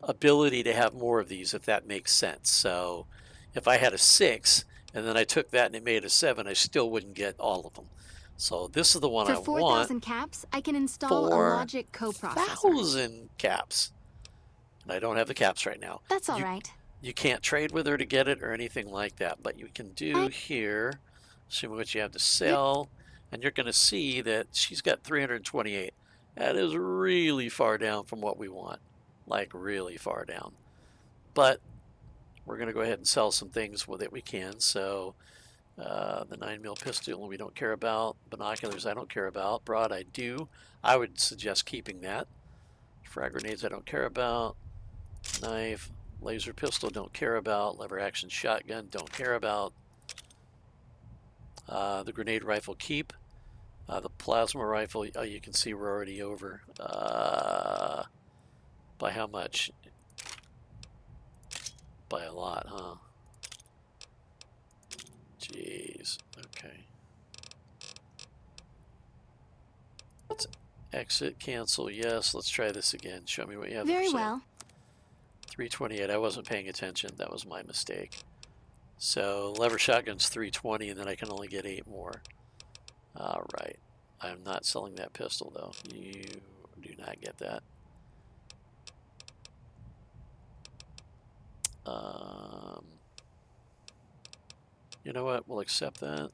ability to have more of these, if that makes sense. So if I had a 6 and then I took that and it made a 7, I still wouldn't get all of them. So this is the one For I want 4,000 caps, I can install a for logic coprocessor. 1,000 caps. And I don't have the caps right now. That's all right. You can't trade with her to get it or anything like that, but you can do here, assuming what you have to sell, and you're going to see that she's got 328. That is really far down from what we want, like really far down. But we're going to go ahead and sell some things with it we can. So the 9mm pistol we don't care about. Binoculars I don't care about. Broad I do. I would suggest keeping that. Frag grenades I don't care about. Knife, laser pistol don't care about. Lever action shotgun don't care about. The grenade rifle keep. The plasma rifle, you can see we're already over. By how much? By a lot, huh? Jeez. Okay. Let's exit, cancel, yes. Let's try this again. Show me what you have. Very well. 328. I wasn't paying attention. That was my mistake. So lever shotgun's 320, and then I can only get 8 more. All right. I'm not selling that pistol, though. You do not get that. You know what? We'll accept that.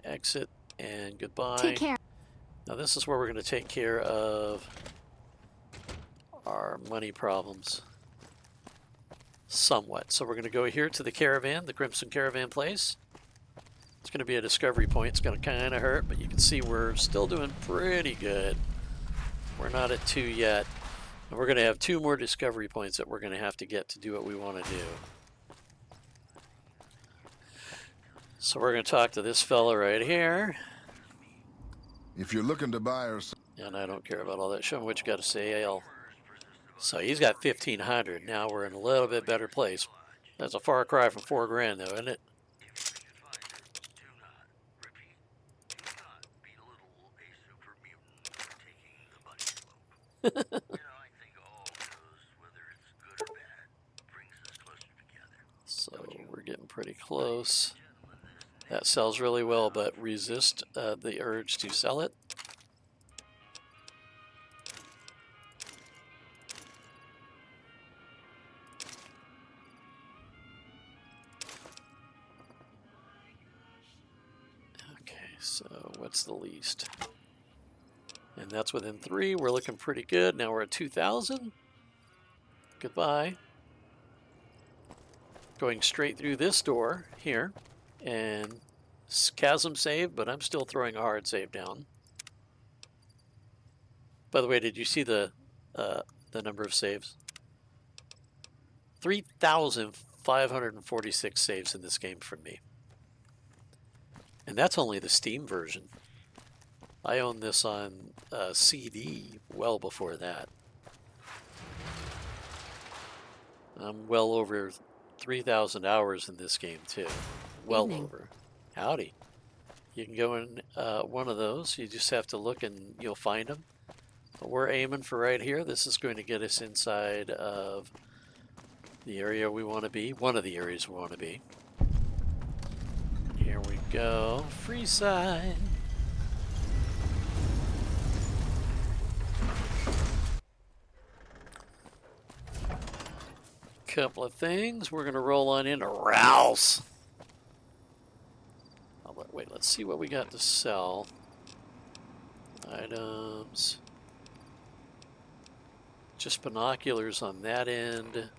Exit and goodbye. Take care. Now this is where we're going to take care of our money problems. Somewhat. So we're going to go here to the caravan, the Crimson Caravan place. It's going to be a discovery point. It's going to kind of hurt, but you can see we're still doing pretty good. We're not at 2 yet. And we're going to have 2 more discovery points that we're going to have to get to do what we want to do. So we're going to talk to this fella right here. If you're looking to buy or sell, And I don't care about all that. Show me what you got to say, Al. So he's got 1,500. Now we're in a little bit better place. That's a far cry from 4 grand, though, isn't it? So we're getting pretty close. That sells really well, but resist the urge to sell it. Okay, so what's the least? And that's within 3. We're looking pretty good. Now we're at 2,000. Goodbye. Going straight through this door here. And chasm save, but I'm still throwing a hard save down. By the way, did you see the number of saves? 3,546 saves in this game from me. And that's only the Steam version. I own this on CD well before that. I'm well over 3,000 hours in this game too. Well over. Howdy. You can go in one of those. You just have to look and you'll find them. But we're aiming for right here. This is going to get us inside of the area we want to be. One of the areas we want to be. Here we go. Free side. Couple of things. We're going to roll on into Rouse. Wait, let's see what we got to sell. Items. Just binoculars on that end.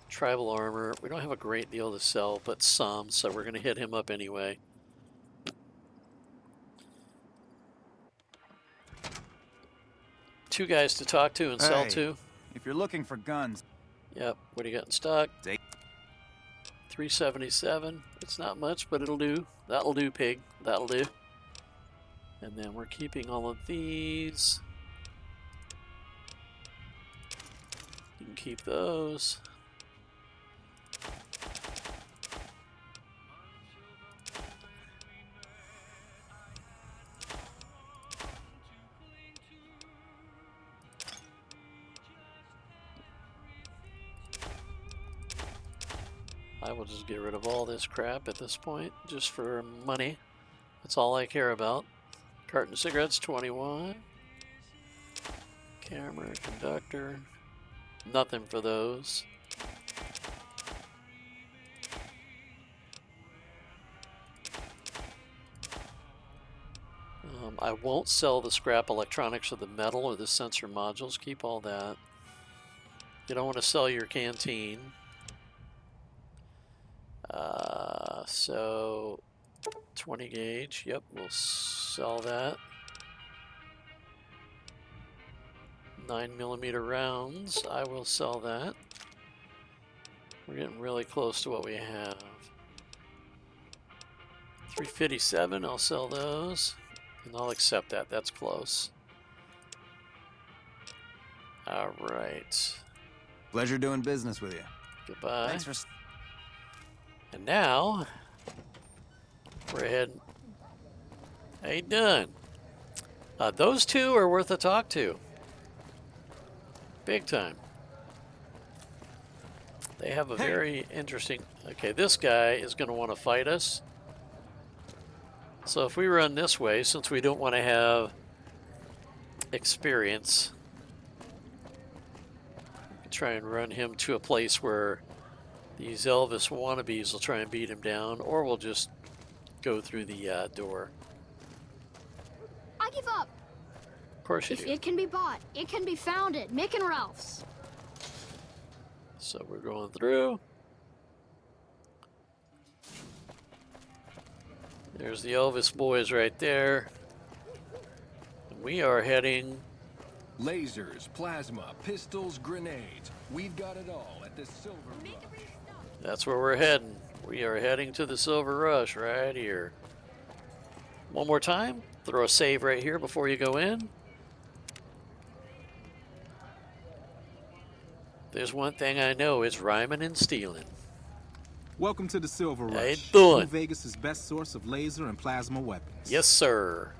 Tribal armor. We don't have a great deal to sell, but some, so we're going to hit him up anyway. Two guys to talk to and sell to. If you're looking for guns. Yep, what do you got in stock? 377. It's not much, but it'll do. That'll do, pig. That'll do. And then we're keeping all of these. You can keep those. I will just get rid of all this crap at this point, just for money. That's all I care about. Carton of cigarettes, 21. Camera, conductor. Nothing for those. I won't sell the scrap electronics or the metal or the sensor modules. Keep all that. You don't want to sell your canteen. So 20 gauge. Yep, we'll sell that. 9mm rounds. I will sell that. We're getting really close to what we have. 357. I'll sell those. And I'll accept that. That's close. All right. Pleasure doing business with you. Goodbye. Thanks for... And now, we're heading. How you doing? Those two are worth a talk to. Big time. They have a very interesting... Okay, this guy is going to want to fight us. So if we run this way, since we don't want to have experience, we can try and run him to a place where these Elvis wannabes will try and beat him down, or we'll just go through the door. I give up. Of course you If do. it can be bought, it can be found at Mick and Ralph's. So we're going through. There's the Elvis boys right there. And we are heading... Lasers, plasma, pistols, grenades. We've got it all at this Silver Rush. That's where we're heading. We are heading to the Silver Rush right here. One more time. Throw a save right here before you go in. There's one thing I know, it's rhyming and stealing. Welcome to the Silver Rush. How you doing? New Vegas' best source of laser and plasma weapons. Yes, sir.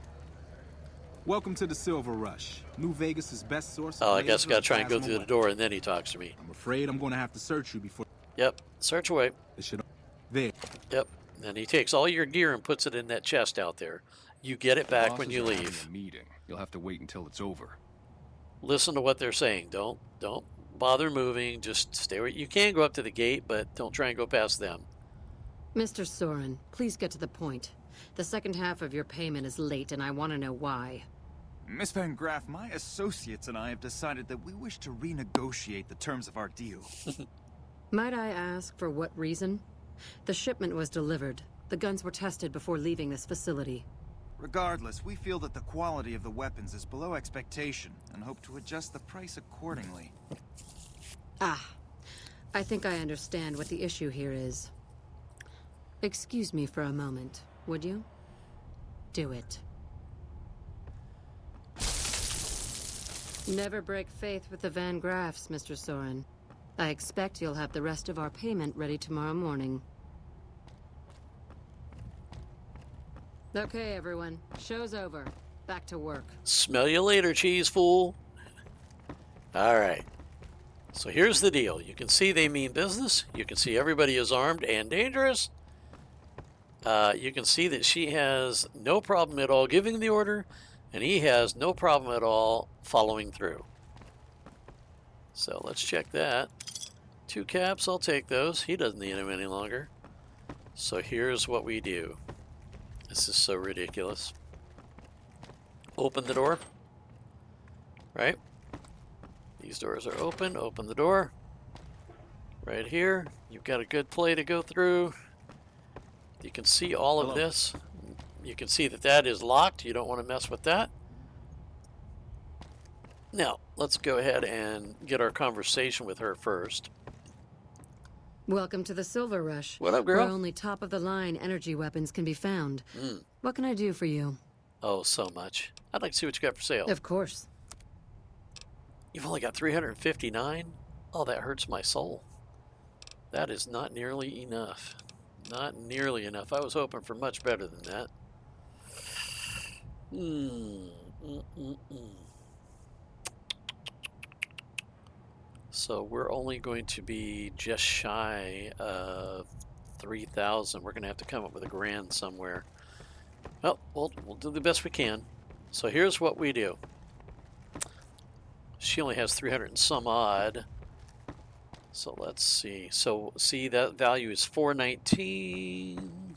Welcome to the Silver Rush. New Vegas' best source of Oh, I laser guess I gotta and try and go plasma through the weapons. door and then he talks to me. I'm afraid I'm going to have to search you before... Yep, search away. It should... There. Yep, and he takes all your gear and puts it in that chest out there. You get it back when you Bosses are having leave. a meeting. You'll have to wait until it's over. Listen to what they're saying. Don't bother moving. Just stay where you can. Go up to the gate, but don't try and go past them. Mr. Soren, please get to the point. The second half of your payment is late, and I want to know why. Miss Van Graff, my associates and I have decided that we wish to renegotiate the terms of our deal. Might I ask for what reason? The shipment was delivered. The guns were tested before leaving this facility. Regardless, we feel that the quality of the weapons is below expectation and hope to adjust the price accordingly. Ah, I think I understand what the issue here is. Excuse me for a moment, would you? Do it. Never break faith with the Van Graffs, Mr. Soren. I expect you'll have the rest of our payment ready tomorrow morning. Okay, everyone. Show's over. Back to work. Smell you later, cheese fool. All right. So here's the deal. You can see they mean business. You can see everybody is armed and dangerous. You can see that she has no problem at all giving the order, and he has no problem at all following through. So let's check that. 2 caps, I'll take those. He doesn't need them any longer. So here's what we do. This is so ridiculous. Open the door. Right? These doors are open. Open the door. Right here. You've got a good play to go through. You can see all of this. You can see that that is locked. You don't want to mess with that. Now, let's go ahead and get our conversation with her first. Welcome to the Silver Rush. What up, girl? Where only top-of-the-line energy weapons can be found. What can I do for you? Oh, so much. I'd like to see what you got for sale. Of course. You've only got 359? Oh, that hurts my soul. That is not nearly enough. Not nearly enough. I was hoping for much better than that. So we're only going to be just shy of 3,000. We're going to have to come up with a grand somewhere. Well, we'll do the best we can. So here's what we do. She only has 300 and some odd. So let's see. So see, that value is 419.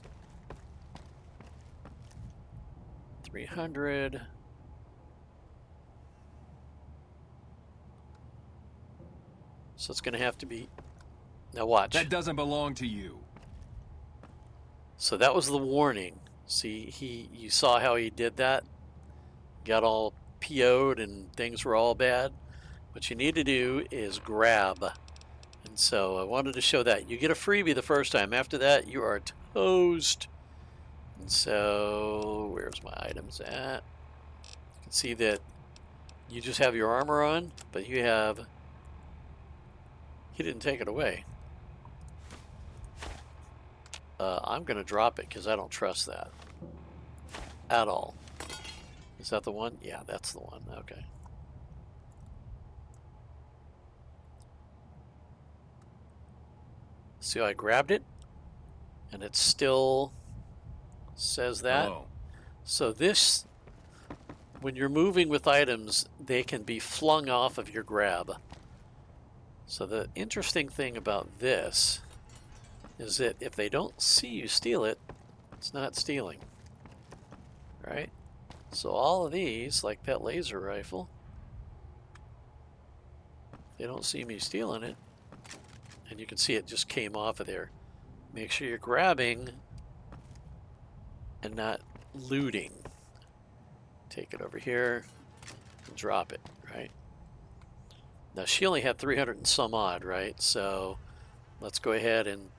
300. So it's going to have to be. Now watch. That doesn't belong to you. So that was the warning. See, you saw how he did that? Got all PO'd and things were all bad. What you need to do is grab. And so I wanted to show that. You get a freebie the first time. After that, you are toast. And so, where's my items at? You can see that you just have your armor on, but you have... He didn't take it away. I'm going to drop it because I don't trust that at all. Is that the one? Yeah, that's the one. Okay. See how I grabbed it? And it still says that. Hello. So this, when you're moving with items, they can be flung off of your grab. So the interesting thing about this is that if they don't see you steal it, it's not stealing, right? So all of these, like that laser rifle, they don't see me stealing it, and you can see it just came off of there. Make sure you're grabbing and not looting. Take it over here and drop it, right? Now she only had 300 and some odd, right? So let's go ahead and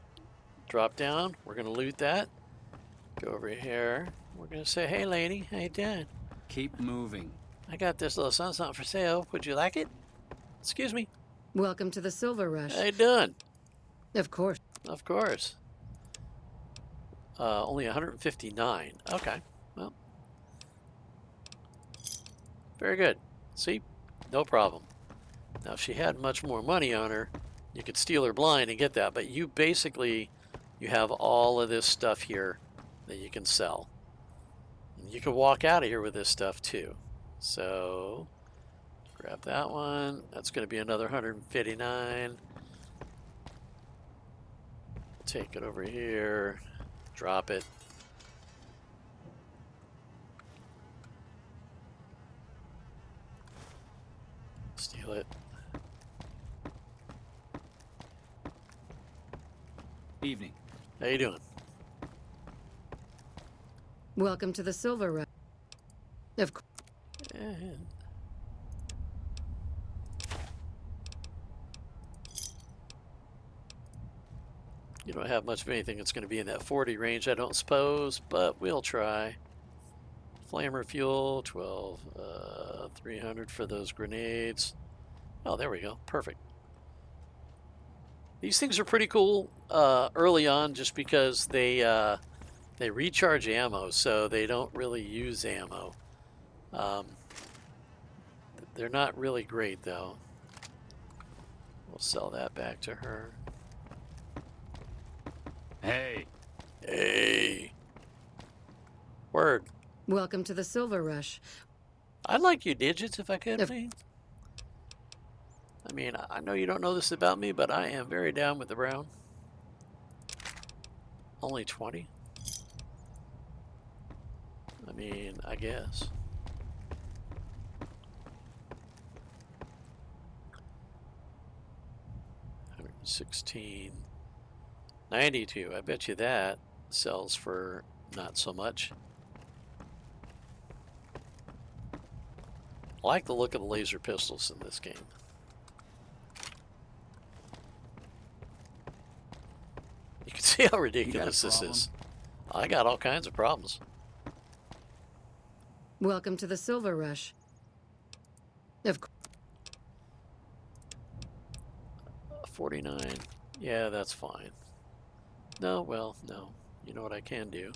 drop down. We're gonna loot that. Go over here. We're gonna say, hey lady, how you doing? Keep moving. I got this little something for sale. Would you like it? Excuse me. Welcome to the Silver Rush. How you doing? Of course. Of course. Only 159. Okay. Well, very good. See? No problem. Now, if she had much more money on her, you could steal her blind and get that. But you basically, you have all of this stuff here that you can sell. And you can walk out of here with this stuff too. So, grab that one. That's going to be another 159. Take it over here. Drop it. Steal it. Evening. How you doing? Welcome to the Silver Rush. Of course. And you don't have much of anything that's going to be in that 40 range, I don't suppose, but we'll try. Flamer fuel, 12, 300 for those grenades. Oh, there we go. Perfect. These things are pretty cool early on just because they recharge ammo, so they don't really use ammo. They're not really great, though. We'll sell that back to her. Hey. Hey. Word. Welcome to the Silver Rush. I'd like your digits if I could, please. I mean, I know you don't know this about me, but I am very down with the brown. Only 20. I mean, I guess. $116. 92. I bet you that sells for not so much. I like the look of the laser pistols in this game. You can see how ridiculous this is. I got all kinds of problems. Welcome to the Silver Rush. Of course. 49. Yeah, that's fine. No, well, no. You know what I can do?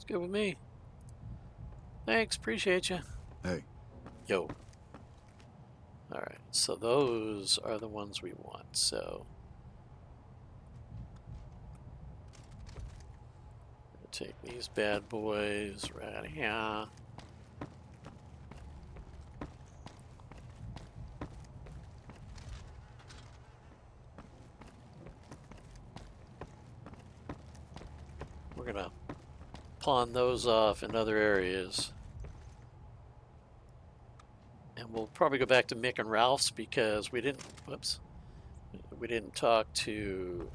It's good with me. Thanks, appreciate you. Hey. Yo. All right, so those are the ones we want. So take these bad boys right here. We're gonna pawn those off in other areas. And we'll probably go back to Mick and Ralph's because we didn't talk to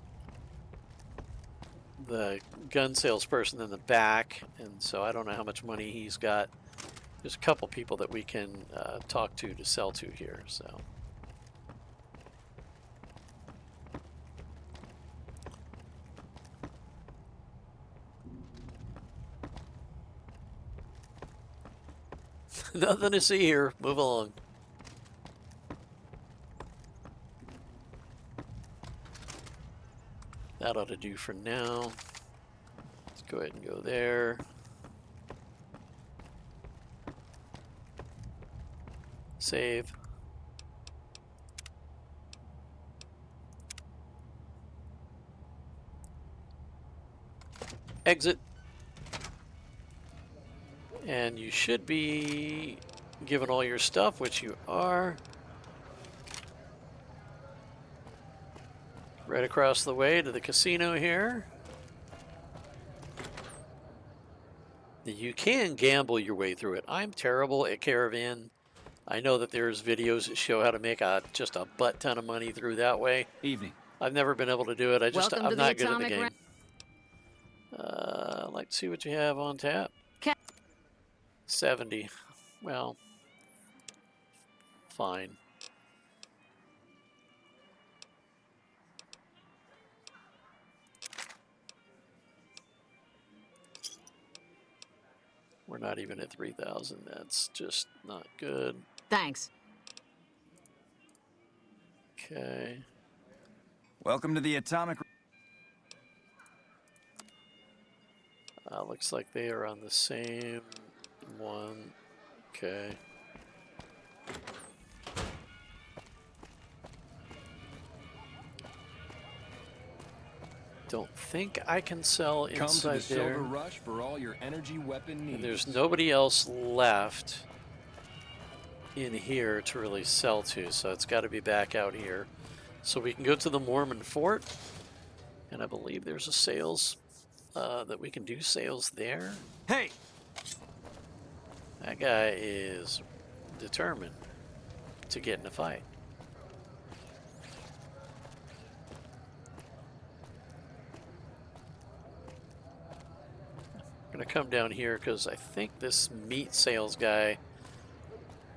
the gun salesperson in the back, and so I don't know how much money he's got. There's a couple people that we can talk to sell to here, so. Nothing to see here. Move along. That ought to do for now. Let's go ahead and go there. Save. Exit. And you should be given all your stuff, which you are. Right across the way to the casino here. You can gamble your way through it. I'm terrible at Caravan. I know that there's videos that show how to make just a butt ton of money through that way. Evening. I've never been able to do it. I'm not good at the game. I'd like to see what you have on tap. 70. Well, fine. We're not even at 3,000. That's just not good. Thanks. Okay. Welcome to the Atomic... Looks like they are on the same one. Okay. Don't think I can sell inside there. Come to the Silver Rush for all your energy weapon needs. And there's nobody else left in here to really sell to, so it's got to be back out here. So we can go to the Mormon Fort, and I believe there's a sales that we can do sales there. Hey! That guy is determined to get in a fight. I'm gonna come down here because I think this meat sales guy,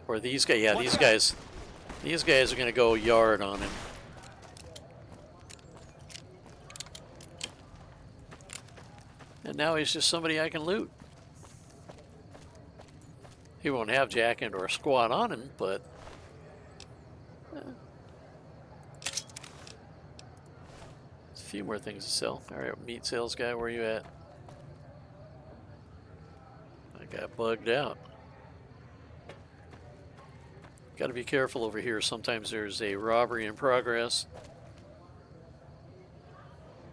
or these guys, yeah, these guys are gonna go yard on him. And now he's just somebody I can loot. He won't have Jack and or squat on him, but there's a few more things to sell. All right, meat sales guy, where you at? I got bugged out. Got to be careful over here. Sometimes there's a robbery in progress.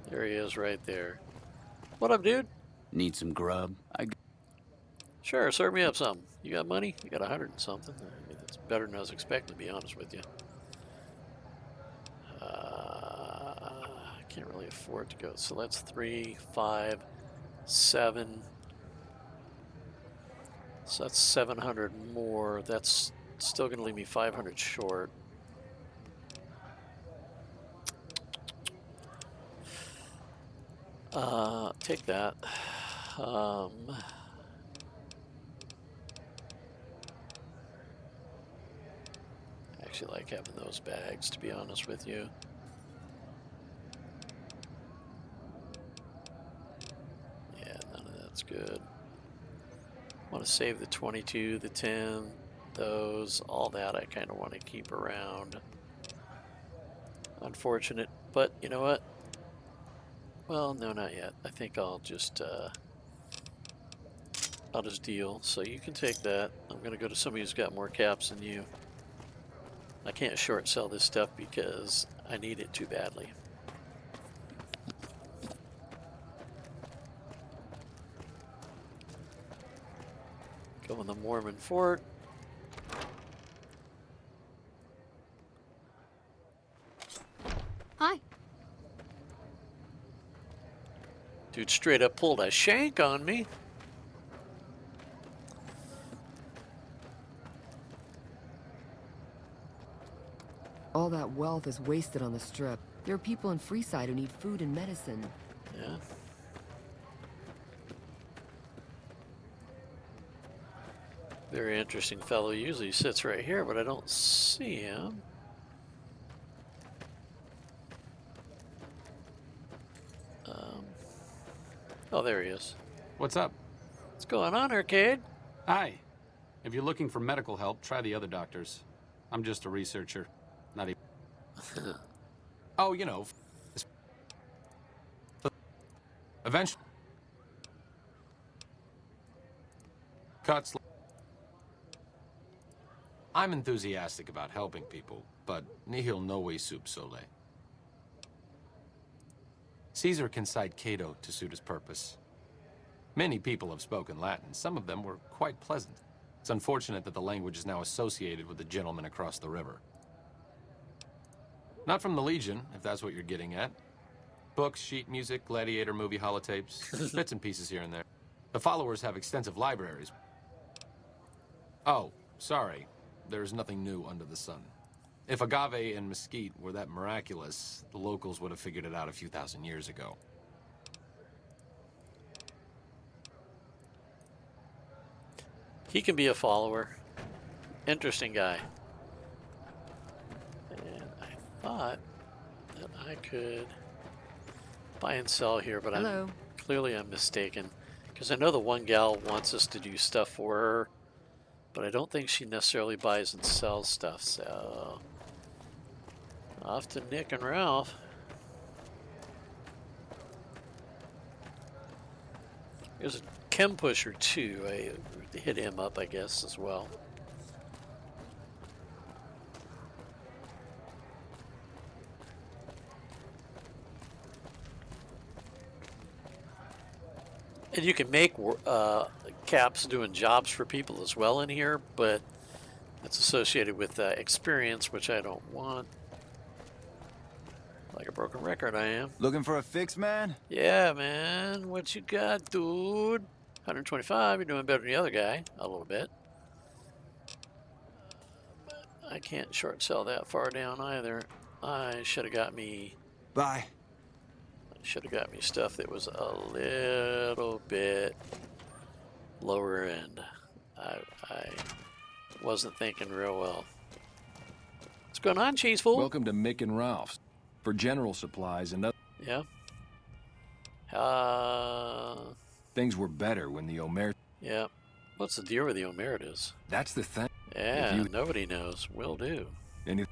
There he is right there. What up, dude? Need some grub? Sure, serve me up something. You got money? You got 100 and something. I mean, that's better than I was expecting, to be honest with you. I can't really afford to go. So that's 3, 5, 7. So that's 700 more. That's still going to leave me 500 short. Take that. I actually like having those bags, to be honest with you. Yeah, none of that's good. I want to save the 22, the 10, those, all that I kind of want to keep around. Unfortunate, but you know what? Well, no, not yet. I think I'll just on his deal, so you can take that. I'm going to go to somebody who's got more caps than you. I can't short sell this stuff because I need it too badly. Go in the Mormon fort. Hi. Dude straight up pulled a shank on me. All that wealth is wasted on the Strip. There are people in Freeside who need food and medicine. Yeah. Very interesting fellow. Usually sits right here, but I don't see him. Oh, there he is. What's up? What's going on, Arcade? Hi. If you're looking for medical help, try the other doctors. I'm just a researcher. Not even... Oh, you know... Eventually... Cuts... I'm enthusiastic about helping people, but nihil novi sub sole. Caesar can cite Cato to suit his purpose. Many people have spoken Latin. Some of them were quite pleasant. It's unfortunate that the language is now associated with the gentleman across the river. Not from the Legion, if that's what you're getting at. Books, sheet music, gladiator movie holotapes, bits and pieces here and there. The followers have extensive libraries. Oh, sorry. There's nothing new under the sun. If agave and mesquite were that miraculous, the locals would have figured it out a few thousand years ago. He can be a follower. Interesting guy. And I thought that I could buy and sell here, but clearly I'm mistaken. Because I know the one gal wants us to do stuff for her, but I don't think she necessarily buys and sells stuff, so... Off to Nick and Ralph. There's a chem pusher too. I hit him up, I guess, as well. And you can make caps doing jobs for people as well in here, but it's associated with experience, which I don't want. Like a broken record, I am. Looking for a fix, man? Yeah, man. What you got, dude? 125. You're doing better than the other guy, a little bit. But I can't short sell that far down either. I should have got me. Bye. Should have got me stuff that was a little bit lower end. I wasn't thinking real well. What's going on, Cheese Fool? Welcome to Mick and Ralph's. For general supplies and other... Yeah. Things were better when the Omer... Yeah. What's the deal with the Emeritus? That's the thing. Yeah, nobody knows. Will do. Any... Do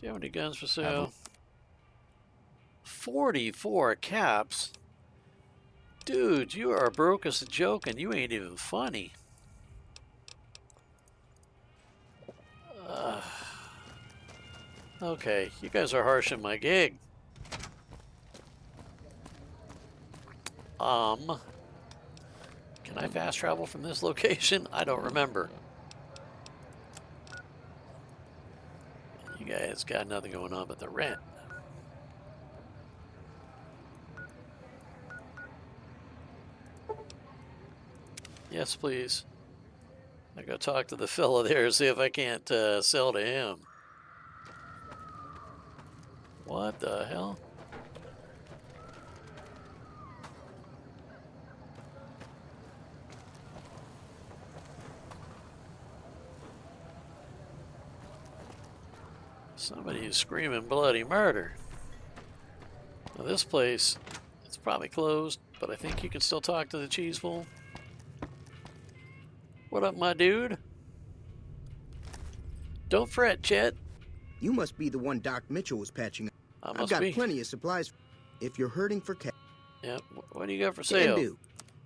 you have any guns for sale? 44 caps? Dude, you are broke as a joke and you ain't even funny. Okay, you guys are harshing my gig. Can I fast travel from this location? I don't remember. You guys got nothing going on but the rent. Yes, please. I go talk to the fella there, see if I can't sell to him. What the hell? Somebody is screaming bloody murder. Now this place, it's probably closed, but I think you can still talk to the cheese fool. What up, my dude? Don't fret, Chet. You must be the one Doc Mitchell was patching up. I've got plenty of supplies if you're hurting for cash. Yep. What do you got for sale? Can do.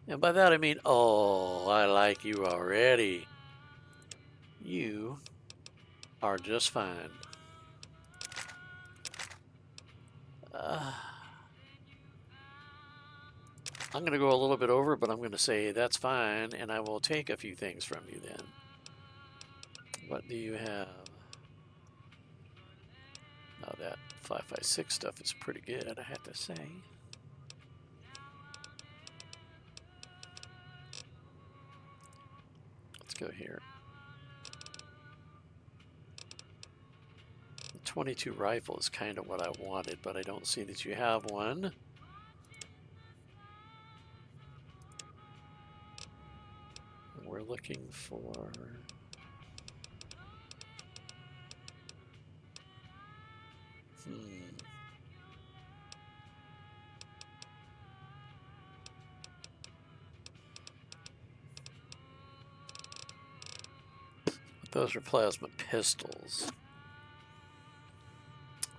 And by that I mean, oh, I like you already. You are just fine. I'm going to go a little bit over, but I'm going to say that's fine, and I will take a few things from you then. What do you have? Oh, that 556 stuff is pretty good, I have to say. Let's go here. The 22 rifle is kind of what I wanted, but I don't see that you have one. We're looking for... Those are plasma pistols.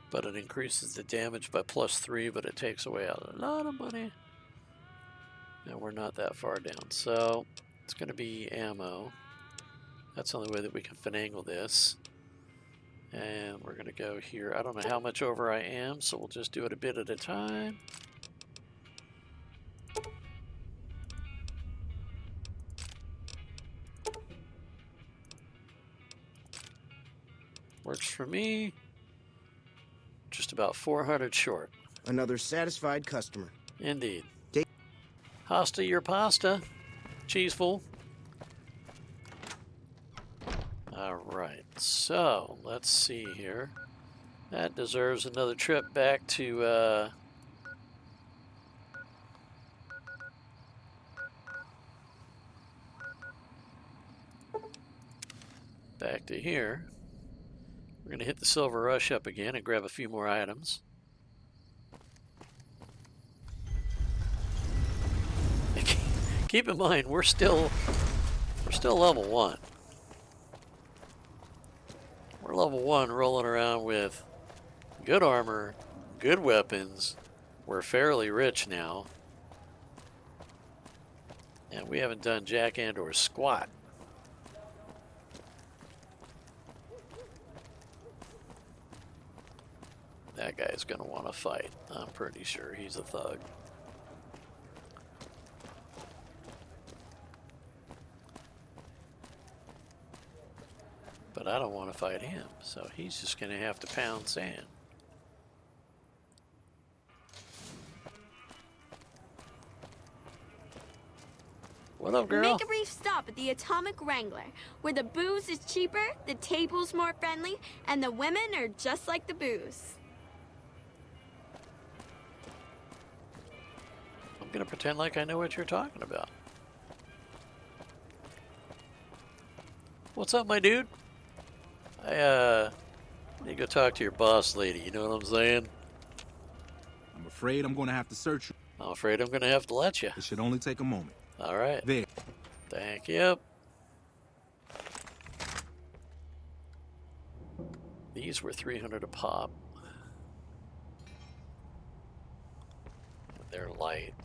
But it increases the damage by +3, but it takes away a lot of money. And we're not that far down. So it's going to be ammo. That's the only way that we can finagle this. And we're going to go here. I don't know how much over I am, so we'll just do it a bit at a time. Works for me. Just about 400 short. Another satisfied customer. Indeed. Hasta your pasta, cheeseful. All right, so let's see here. That deserves another trip back to here. We're going to hit the Silver Rush up again and grab a few more items. Keep in mind, we're still level 1. We're level 1 rolling around with good armor, good weapons. We're fairly rich now. And we haven't done jack and or squat. That guy's going to want to fight. I'm pretty sure he's a thug. But I don't want to fight him, so he's just going to have to pound sand. What up, girl? Make a brief stop at the Atomic Wrangler, where the booze is cheaper, the table's more friendly, and the women are just like the booze. I'm going to pretend like I know what you're talking about. What's up, my dude? I need to go talk to your boss lady, you know what I'm saying? I'm afraid I'm going to have to search you. I'm afraid I'm going to have to let you. It should only take a moment. All right. There. Thank you. These were 300 a pop. They're light.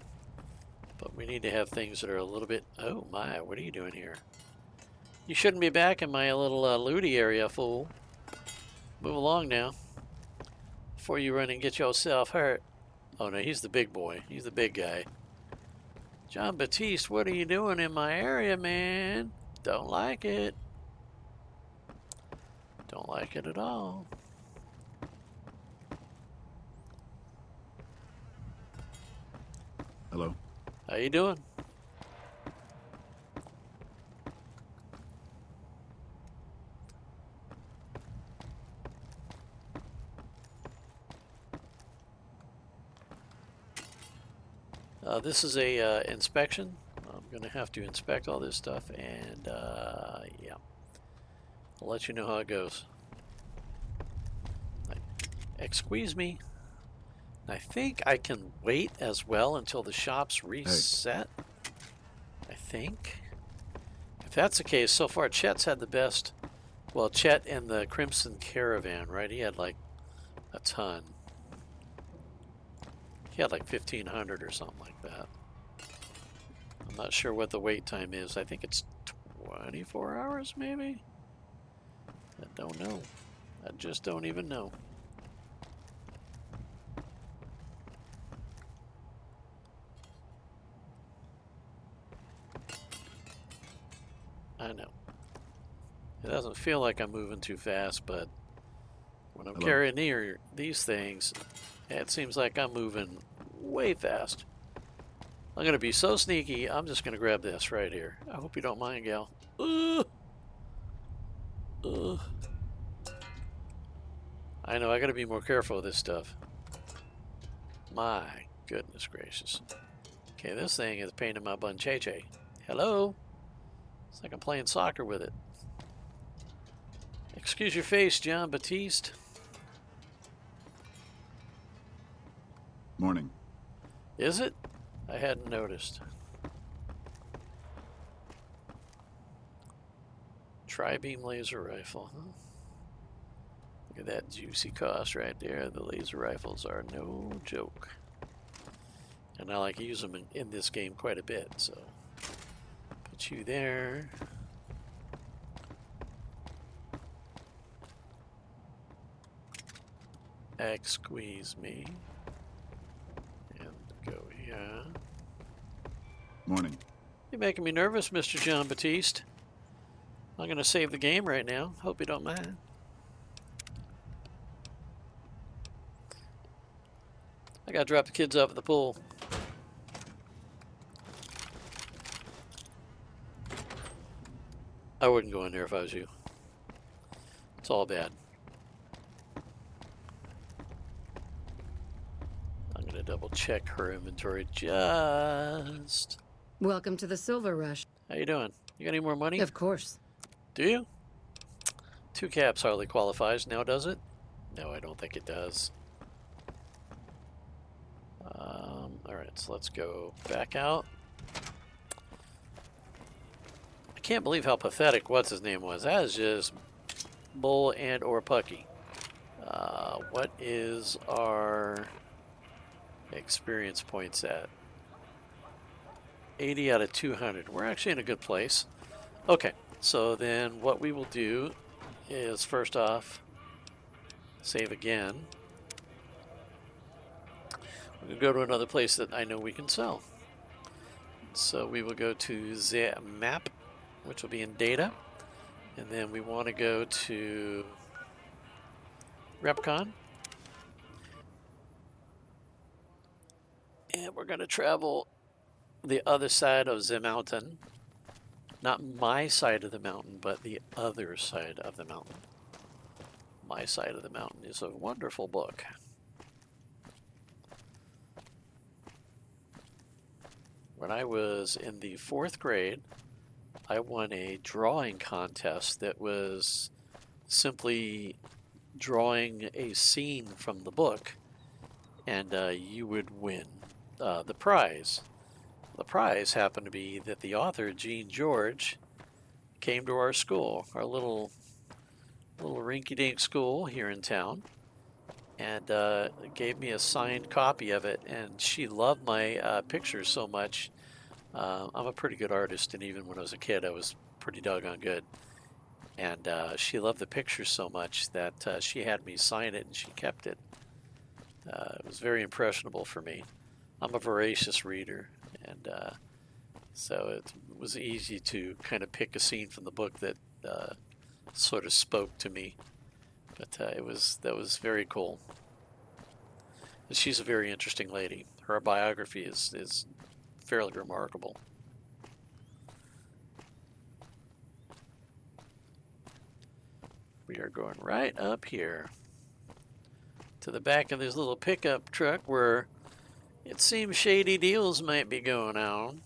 But we need to have things that are a little bit... Oh my, what are you doing here? You shouldn't be back in my little looty area, fool. Move along now. Before you run and get yourself hurt. Oh no, he's the big boy. He's the big guy. John Batiste, what are you doing in my area, man? Don't like it. Don't like it at all. Hello. How you doing? This is a inspection. I'm going to have to inspect all this stuff, and yeah, I'll let you know how it goes. Excuse me. I think I can wait as well until the shops reset. Hey. I think. If that's the case, so far Chet's had the best. Well, Chet and the Crimson Caravan, right? He had like a ton. He had like 1,500 or something like that. I'm not sure what the wait time is. I think it's 24 hours, maybe? I don't know. I just don't even know. I know. It doesn't feel like I'm moving too fast, but when I'm carrying near these things, it seems like I'm moving way fast. I'm going to be so sneaky, I'm just going to grab this right here. I hope you don't mind, gal. I know, I got to be more careful with this stuff. My goodness gracious. Okay, this thing is a pain in my bun chay-chay. Hello? It's like I'm playing soccer with it. Excuse your face, John Baptiste. Morning. Is it? I hadn't noticed. Tri-beam laser rifle, huh? Look at that juicy cost right there. The laser rifles are no joke. And I like to use them in this game quite a bit, so put you there. X squeeze me. And go here. Morning. You're making me nervous, Mr. John Baptiste. I'm going to save the game right now. Hope you don't mind. I got to drop the kids off at the pool. I wouldn't go in there if I was you. It's all bad. I'm going to double check her inventory just. Welcome to the Silver Rush. How you doing? You got any more money? Of course. Do you? 2 caps hardly qualifies now, does it? No, I don't think it does. Alright, so let's go back out. I can't believe how pathetic what's his name was. That is just bull and or pucky. What is our experience points at? 80 out of 200. We're actually in a good place. Okay, so then what we will do is first off, save again. We'll go to another place that I know we can sell. So we will go to the map, which will be in data. And then we want to go to Repcon. And we're going to travel the other side of the mountain. Not my side of the mountain, but the other side of the mountain. My Side of the Mountain is a wonderful book. When I was in the 4th grade, I won a drawing contest that was simply drawing a scene from the book, and you would win the prize. The prize happened to be that the author, Gene George, came to our school, our little rinky-dink school here in town, and gave me a signed copy of it. And she loved my pictures so much. I'm a pretty good artist, and even when I was a kid, I was pretty doggone good. And she loved the pictures so much that she had me sign it, and she kept it. It was very impressionable for me. I'm a voracious reader, and so it was easy to kind of pick a scene from the book that sort of spoke to me. But that was very cool. And she's a very interesting lady. Her biography is fairly remarkable. We are going right up here to the back of this little pickup truck where it seems shady deals might be going on.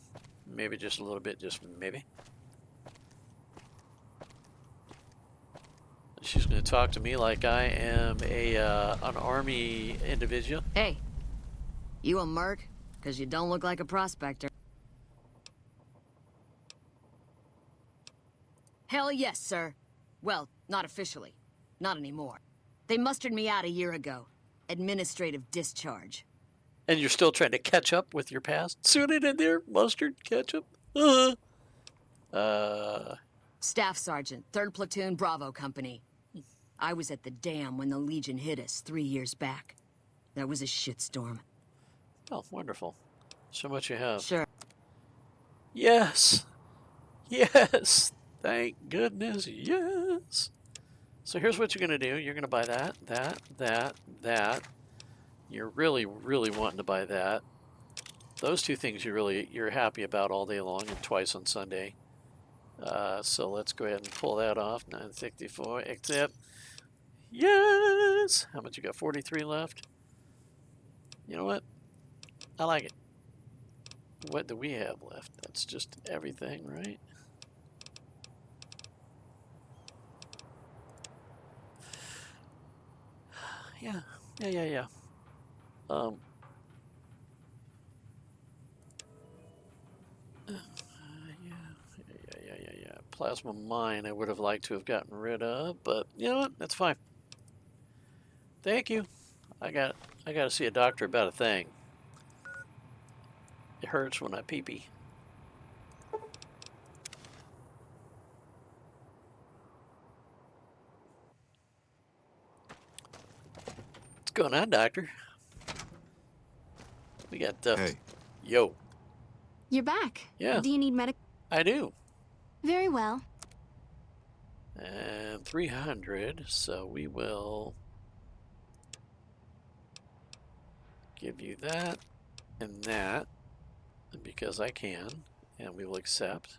Maybe just a little bit, just maybe. She's going to talk to me like I am an army individual. Hey, you a merc? Because you don't look like a prospector. Hell yes, sir. Well, not officially. Not anymore. They mustered me out a year ago. Administrative discharge. And you're still trying to catch up with your past? Soon in there, mustard ketchup? Staff Sergeant, 3rd Platoon, Bravo Company. I was at the dam when the Legion hit us 3 years back. That was a shitstorm. Oh, wonderful. So much you have. Sure. Yes. Yes. Thank goodness. Yes. So here's what you're going to do. You're going to buy that. You're really, really wanting to buy that. Those two things you're happy about all day long and twice on Sunday. So let's go ahead and pull that off. 964, accept. Yes! How much you got? 43 left? You know what? I like it. What do we have left? That's just everything, right? Yeah. Yeah. Yeah. Plasma mine I would have liked to have gotten rid of, but you know what? That's fine. Thank you. I got to see a doctor about a thing. It hurts when I pee-pee. What's going on, doctor? We got Hey. Yo. You're back. Yeah. Do you need medic? I do. Very well. And 300, so we will give you that and that, because I can, and we will accept.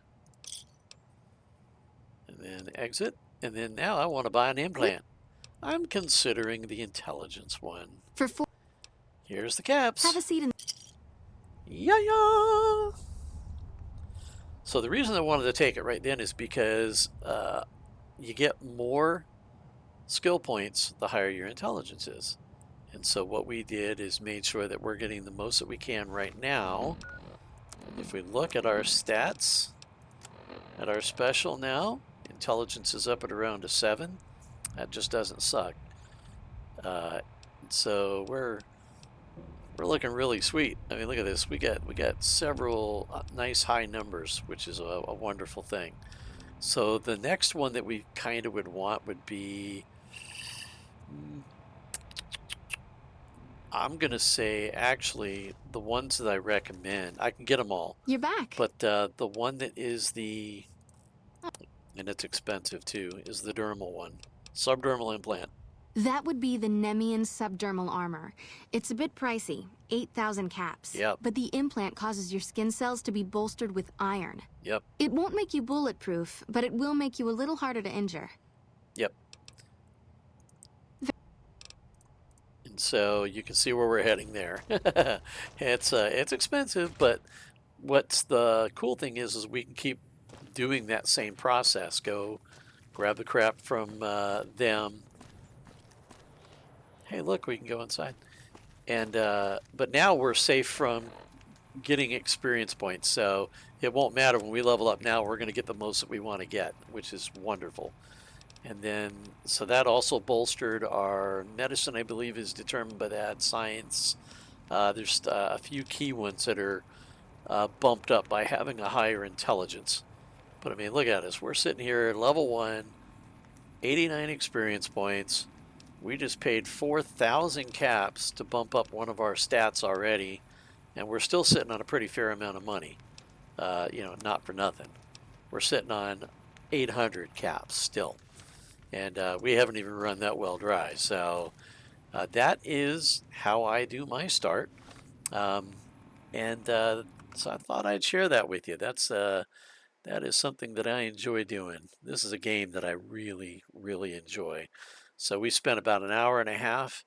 And then exit, and then now I want to buy an implant. I'm considering the intelligence one. For 4. Here's the caps. Have a seat in. Yeah. So the reason I wanted to take it right then is because you get more skill points the higher your intelligence is. And so what we did is made sure that we're getting the most that we can right now. If we look at our stats, at our special now, intelligence is up at around a 7. That just doesn't suck. So we're looking really sweet. I mean, look at this. We got several nice high numbers, which is a wonderful thing. So the next one that we kind of would want would be, I'm going to say actually the ones that I recommend. I can get them all. You're back. But the one that is and it's expensive too, is the dermal one. Subdermal implant. That would be the Nemian subdermal armor. It's a bit pricey, 8,000 caps. Yep. But the implant causes your skin cells to be bolstered with iron. Yep. It won't make you bulletproof, but it will make you a little harder to injure. Yep. And so you can see where we're heading there. It's expensive, but what's the cool thing is we can keep doing that same process. Go grab the crap from them. Hey, look, we can go inside. And but now we're safe from getting experience points. So it won't matter when we level up now. We're going to get the most that we want to get, which is wonderful. And then, so that also bolstered our medicine, I believe, is determined by that. Science. There's a few key ones that are bumped up by having a higher intelligence. But I mean, look at us. We're sitting here at level 1, 89 experience points. We just paid 4,000 caps to bump up one of our stats already, and we're still sitting on a pretty fair amount of money. Not for nothing. We're sitting on 800 caps still, and we haven't even run that well dry. So that is how I do my start, so I thought I'd share that with you. That is something that I enjoy doing. This is a game that I really, really enjoy. So we spent about an hour and a half,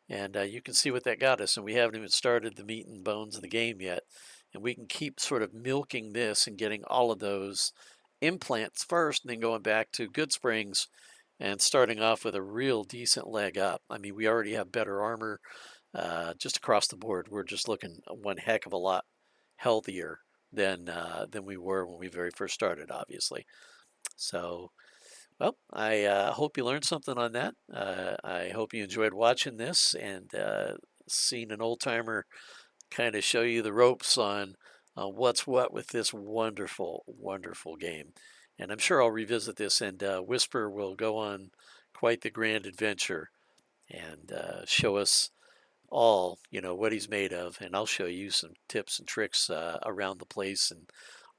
and you can see what that got us. And we haven't even started the meat and bones of the game yet. And we can keep sort of milking this and getting all of those implants first, and then going back to Goodsprings and starting off with a real decent leg up. I mean, we already have better armor just across the board. We're just looking one heck of a lot healthier than we were when we very first started, obviously. So, well, I hope you learned something on that. I hope you enjoyed watching this and seeing an old timer kind of show you the ropes on what's what with this wonderful, wonderful game. And I'm sure I'll revisit this, and Whisper will go on quite the grand adventure and show us all, what he's made of. And I'll show you some tips and tricks around the place and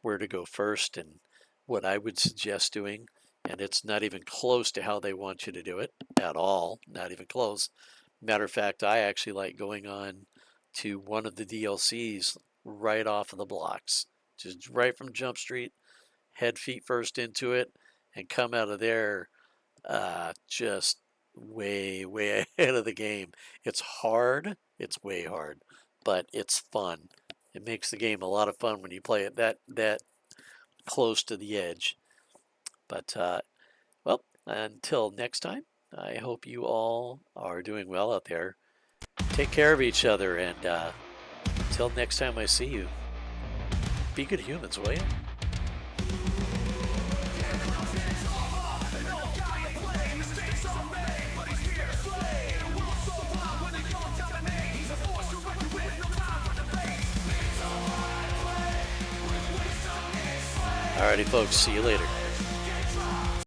where to go first and what I would suggest doing. And it's not even close to how they want you to do it at all. Not even close. Matter of fact, I actually like going on to one of the DLCs right off of the blocks, just right from Jump Street, head feet first into it, and come out of there just way, way ahead of the game. It's hard. It's way hard, but it's fun. It makes the game a lot of fun when you play it that close to the edge. But well, until next time, I hope you all are doing well out there. Take care of each other, and until next time I see you, be good humans, will you? Alrighty, folks, see you later.